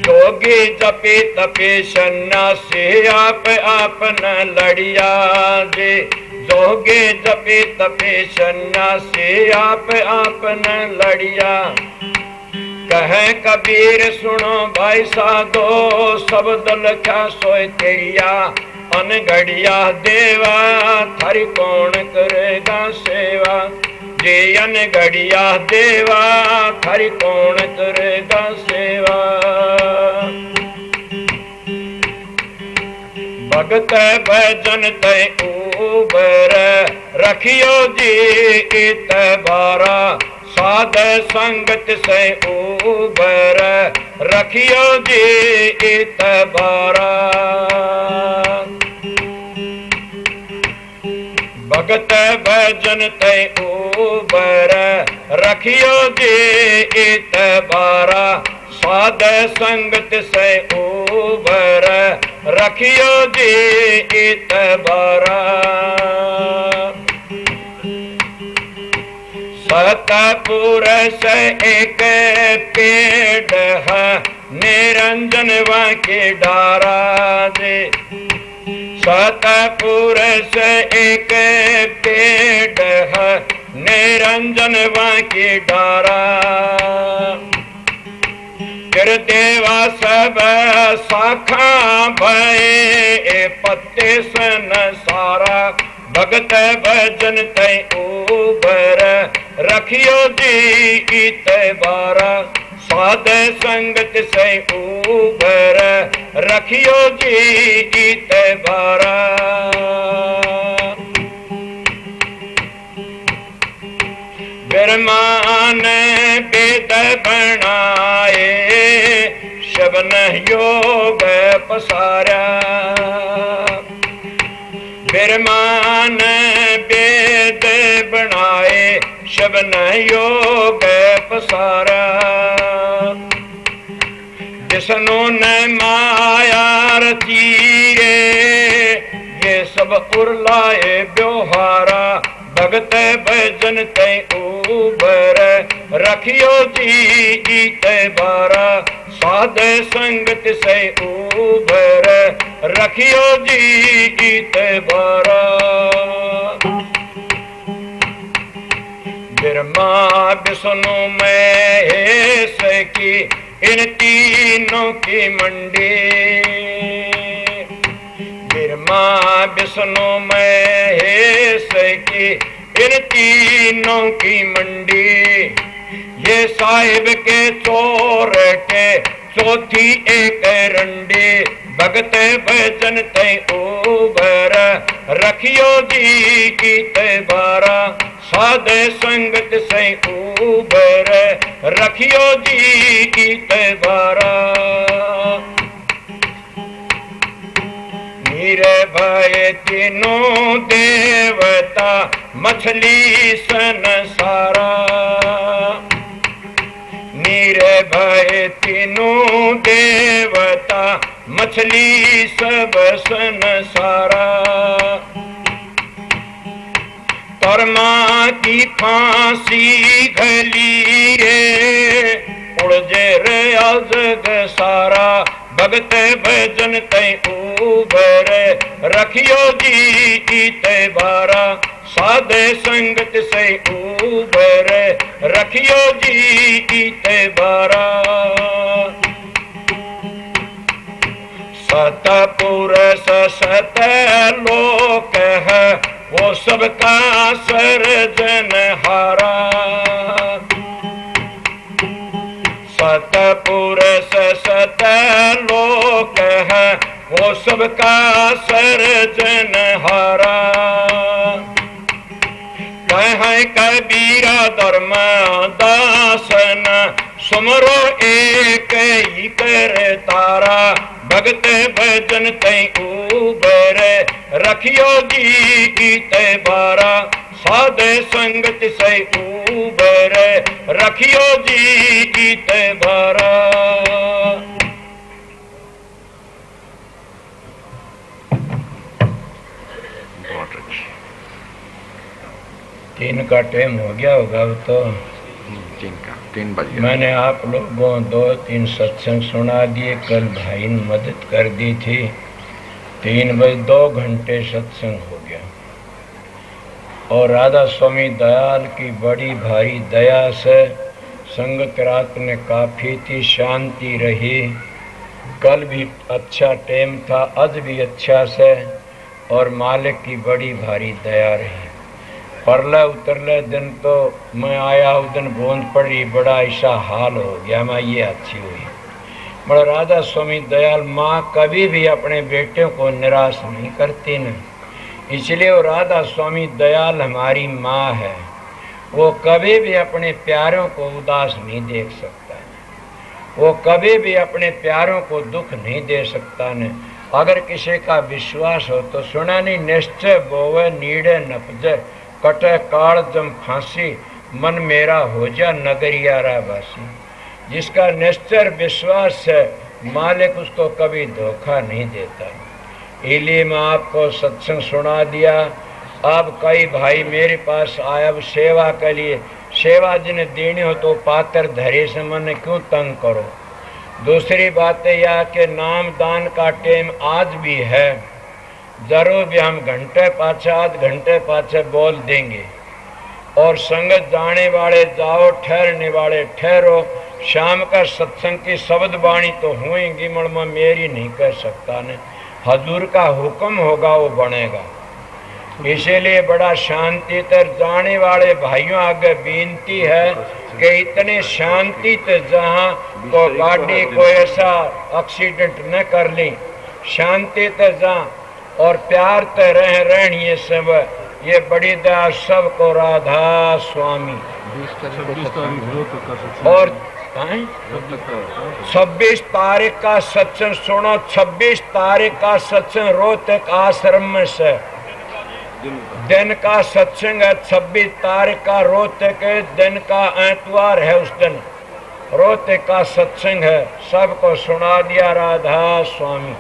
जोगी जपी तपी सन्यासी आप न लड़िया जी, जोगी जपी तपी सन्यासी आप न लड़िया। कहे कबीर सुनो भाई साधो सब दल क्या सोए तेरिया, अनगढ़िया देवा थारी कौन करेगा सेवा, जी अनगढ़िया देवा थारी कौन करेगा सेवा। भगत भजन तय उबर रखियो जी इतबारा, साध संगत से उबर रखियो जी इतबारा। भगत भजन तय उबर रखियो जी इतबारा, साध संगत से उबर रखियो जी इतबारा। सतपुर से एक पेड़ है निरंजन के डारा जी, सतपुर से एक पेड़ है निरंजन की डारा। देवा सब शाखा भय पत्ते सन सारा, भगत भजन तय उबर रखियो जी इतबारा, साध संगत से उबर रखियो जी इतबारा। ब्रह्मा ने वेद बनाए शबन योग पसारा बिरमान वेद बनाए शबन योग पसारा विष्णु ने माया रची रे ये सब उर्लाए व्यवहारा भगत भजन तय उबर रखियो जी तय बारा साध संगत से उबर रखियो जी तय बारा ब्रह्मा विष्णु महेश की इन तीनों की मंडी ब्रह्मा विष्णु महेश की इन तीनों की मंडी ये साहिब के चोर के चौथी एक रंडी भगत भजन तय उबर रखियो जी की तय बारा साध संगत से उबर रखियो जी की तय बारा निर्भय तीनों देवता मछली सन सारा निर्भय तीनों देवता मछली सब सन सारा कर्मा की फांसी घली रे उड़जे रे अजग सारा भगत भजन तय उबर रखियो जी तय बारा साध संगत से उबर रखियो जी तय बारा सतपुरुष सत लोक है वो सबका सर्जनहारा सतपुरुष सत लोक है वो सबका सर्जनहारा कह कबीरा धर्म दासन सुमरो एक ही कर तारा भगत भजन तय उबर रखियो जी तय बारा साध संगत से उबर रखियो जी तय बारा तीन का टाइम हो गया होगा तो 3 बजे मैंने आप लोगों 2-3 सत्संग सुना दिए कल भाई ने मदद कर दी थी 3 बजे 2 घंटे सत्संग हो गया और राधा स्वामी दयाल की बड़ी भारी दया से संगत रात में काफी थी शांति रही कल भी अच्छा टाइम था आज भी अच्छा से और मालिक की बड़ी भारी दया रही परले उतरले दिन तो मैं आया उस दिन बूंद पड़ी बड़ा ऐसा हाल हो गया मैं ये अच्छी हुई बड़ा राधा स्वामी दयाल माँ कभी भी अपने बेटे को निराश नहीं करती न इसलिए वो राधा स्वामी दयाल हमारी माँ है वो कभी भी अपने प्यारों को उदास नहीं देख सकता वो कभी भी अपने प्यारों को दुख नहीं दे सकता न अगर किसी का विश्वास हो तो सुना नहीं निश्चय बोवे नीड़े नपजे कटे काल जम फांसी मन मेरा हो जा नगरियारा बासी जिसका निश्चय विश्वास है मालिक उसको कभी धोखा नहीं देता इसलिए मैं आपको सत्संग सुना दिया अब कई भाई मेरे पास आया सेवा के लिए सेवा जिन्हें देनी हो तो पात्र धरे से मन क्यों तंग करो दूसरी बात यह कि नाम दान का टाइम आज भी है जरूर भी हम घंटे पाछे आध घंटे पाछे बोल देंगे और संगत जाने वाले जाओ ठहरने वाले ठहरो शाम का सत्संग की शब्द वाणी तो हुएंगी मैं मेरी नहीं कर सकता ने हजूर का हुक्म होगा वो बनेगा इसीलिए बड़ा शांति तर जाने वाले भाइयों आगे विनती है कि इतने शांति तो जहाँ को गाड़ी को ऐसा एक्सीडेंट न कर ली शांति तो जहाँ और प्यार तो रहनी सब ये बड़ी दया सबको राधा स्वामी और 26 तारीख का सत्संग सुनो। 26 तारीख का सत्संग रोहतक आश्रम में से दिन का सत्संग है। 26 तारीख का रोहतक दिन का एतवार है, उस दिन रोहतक का सत्संग है। सबको सुना दिया। राधा स्वामी।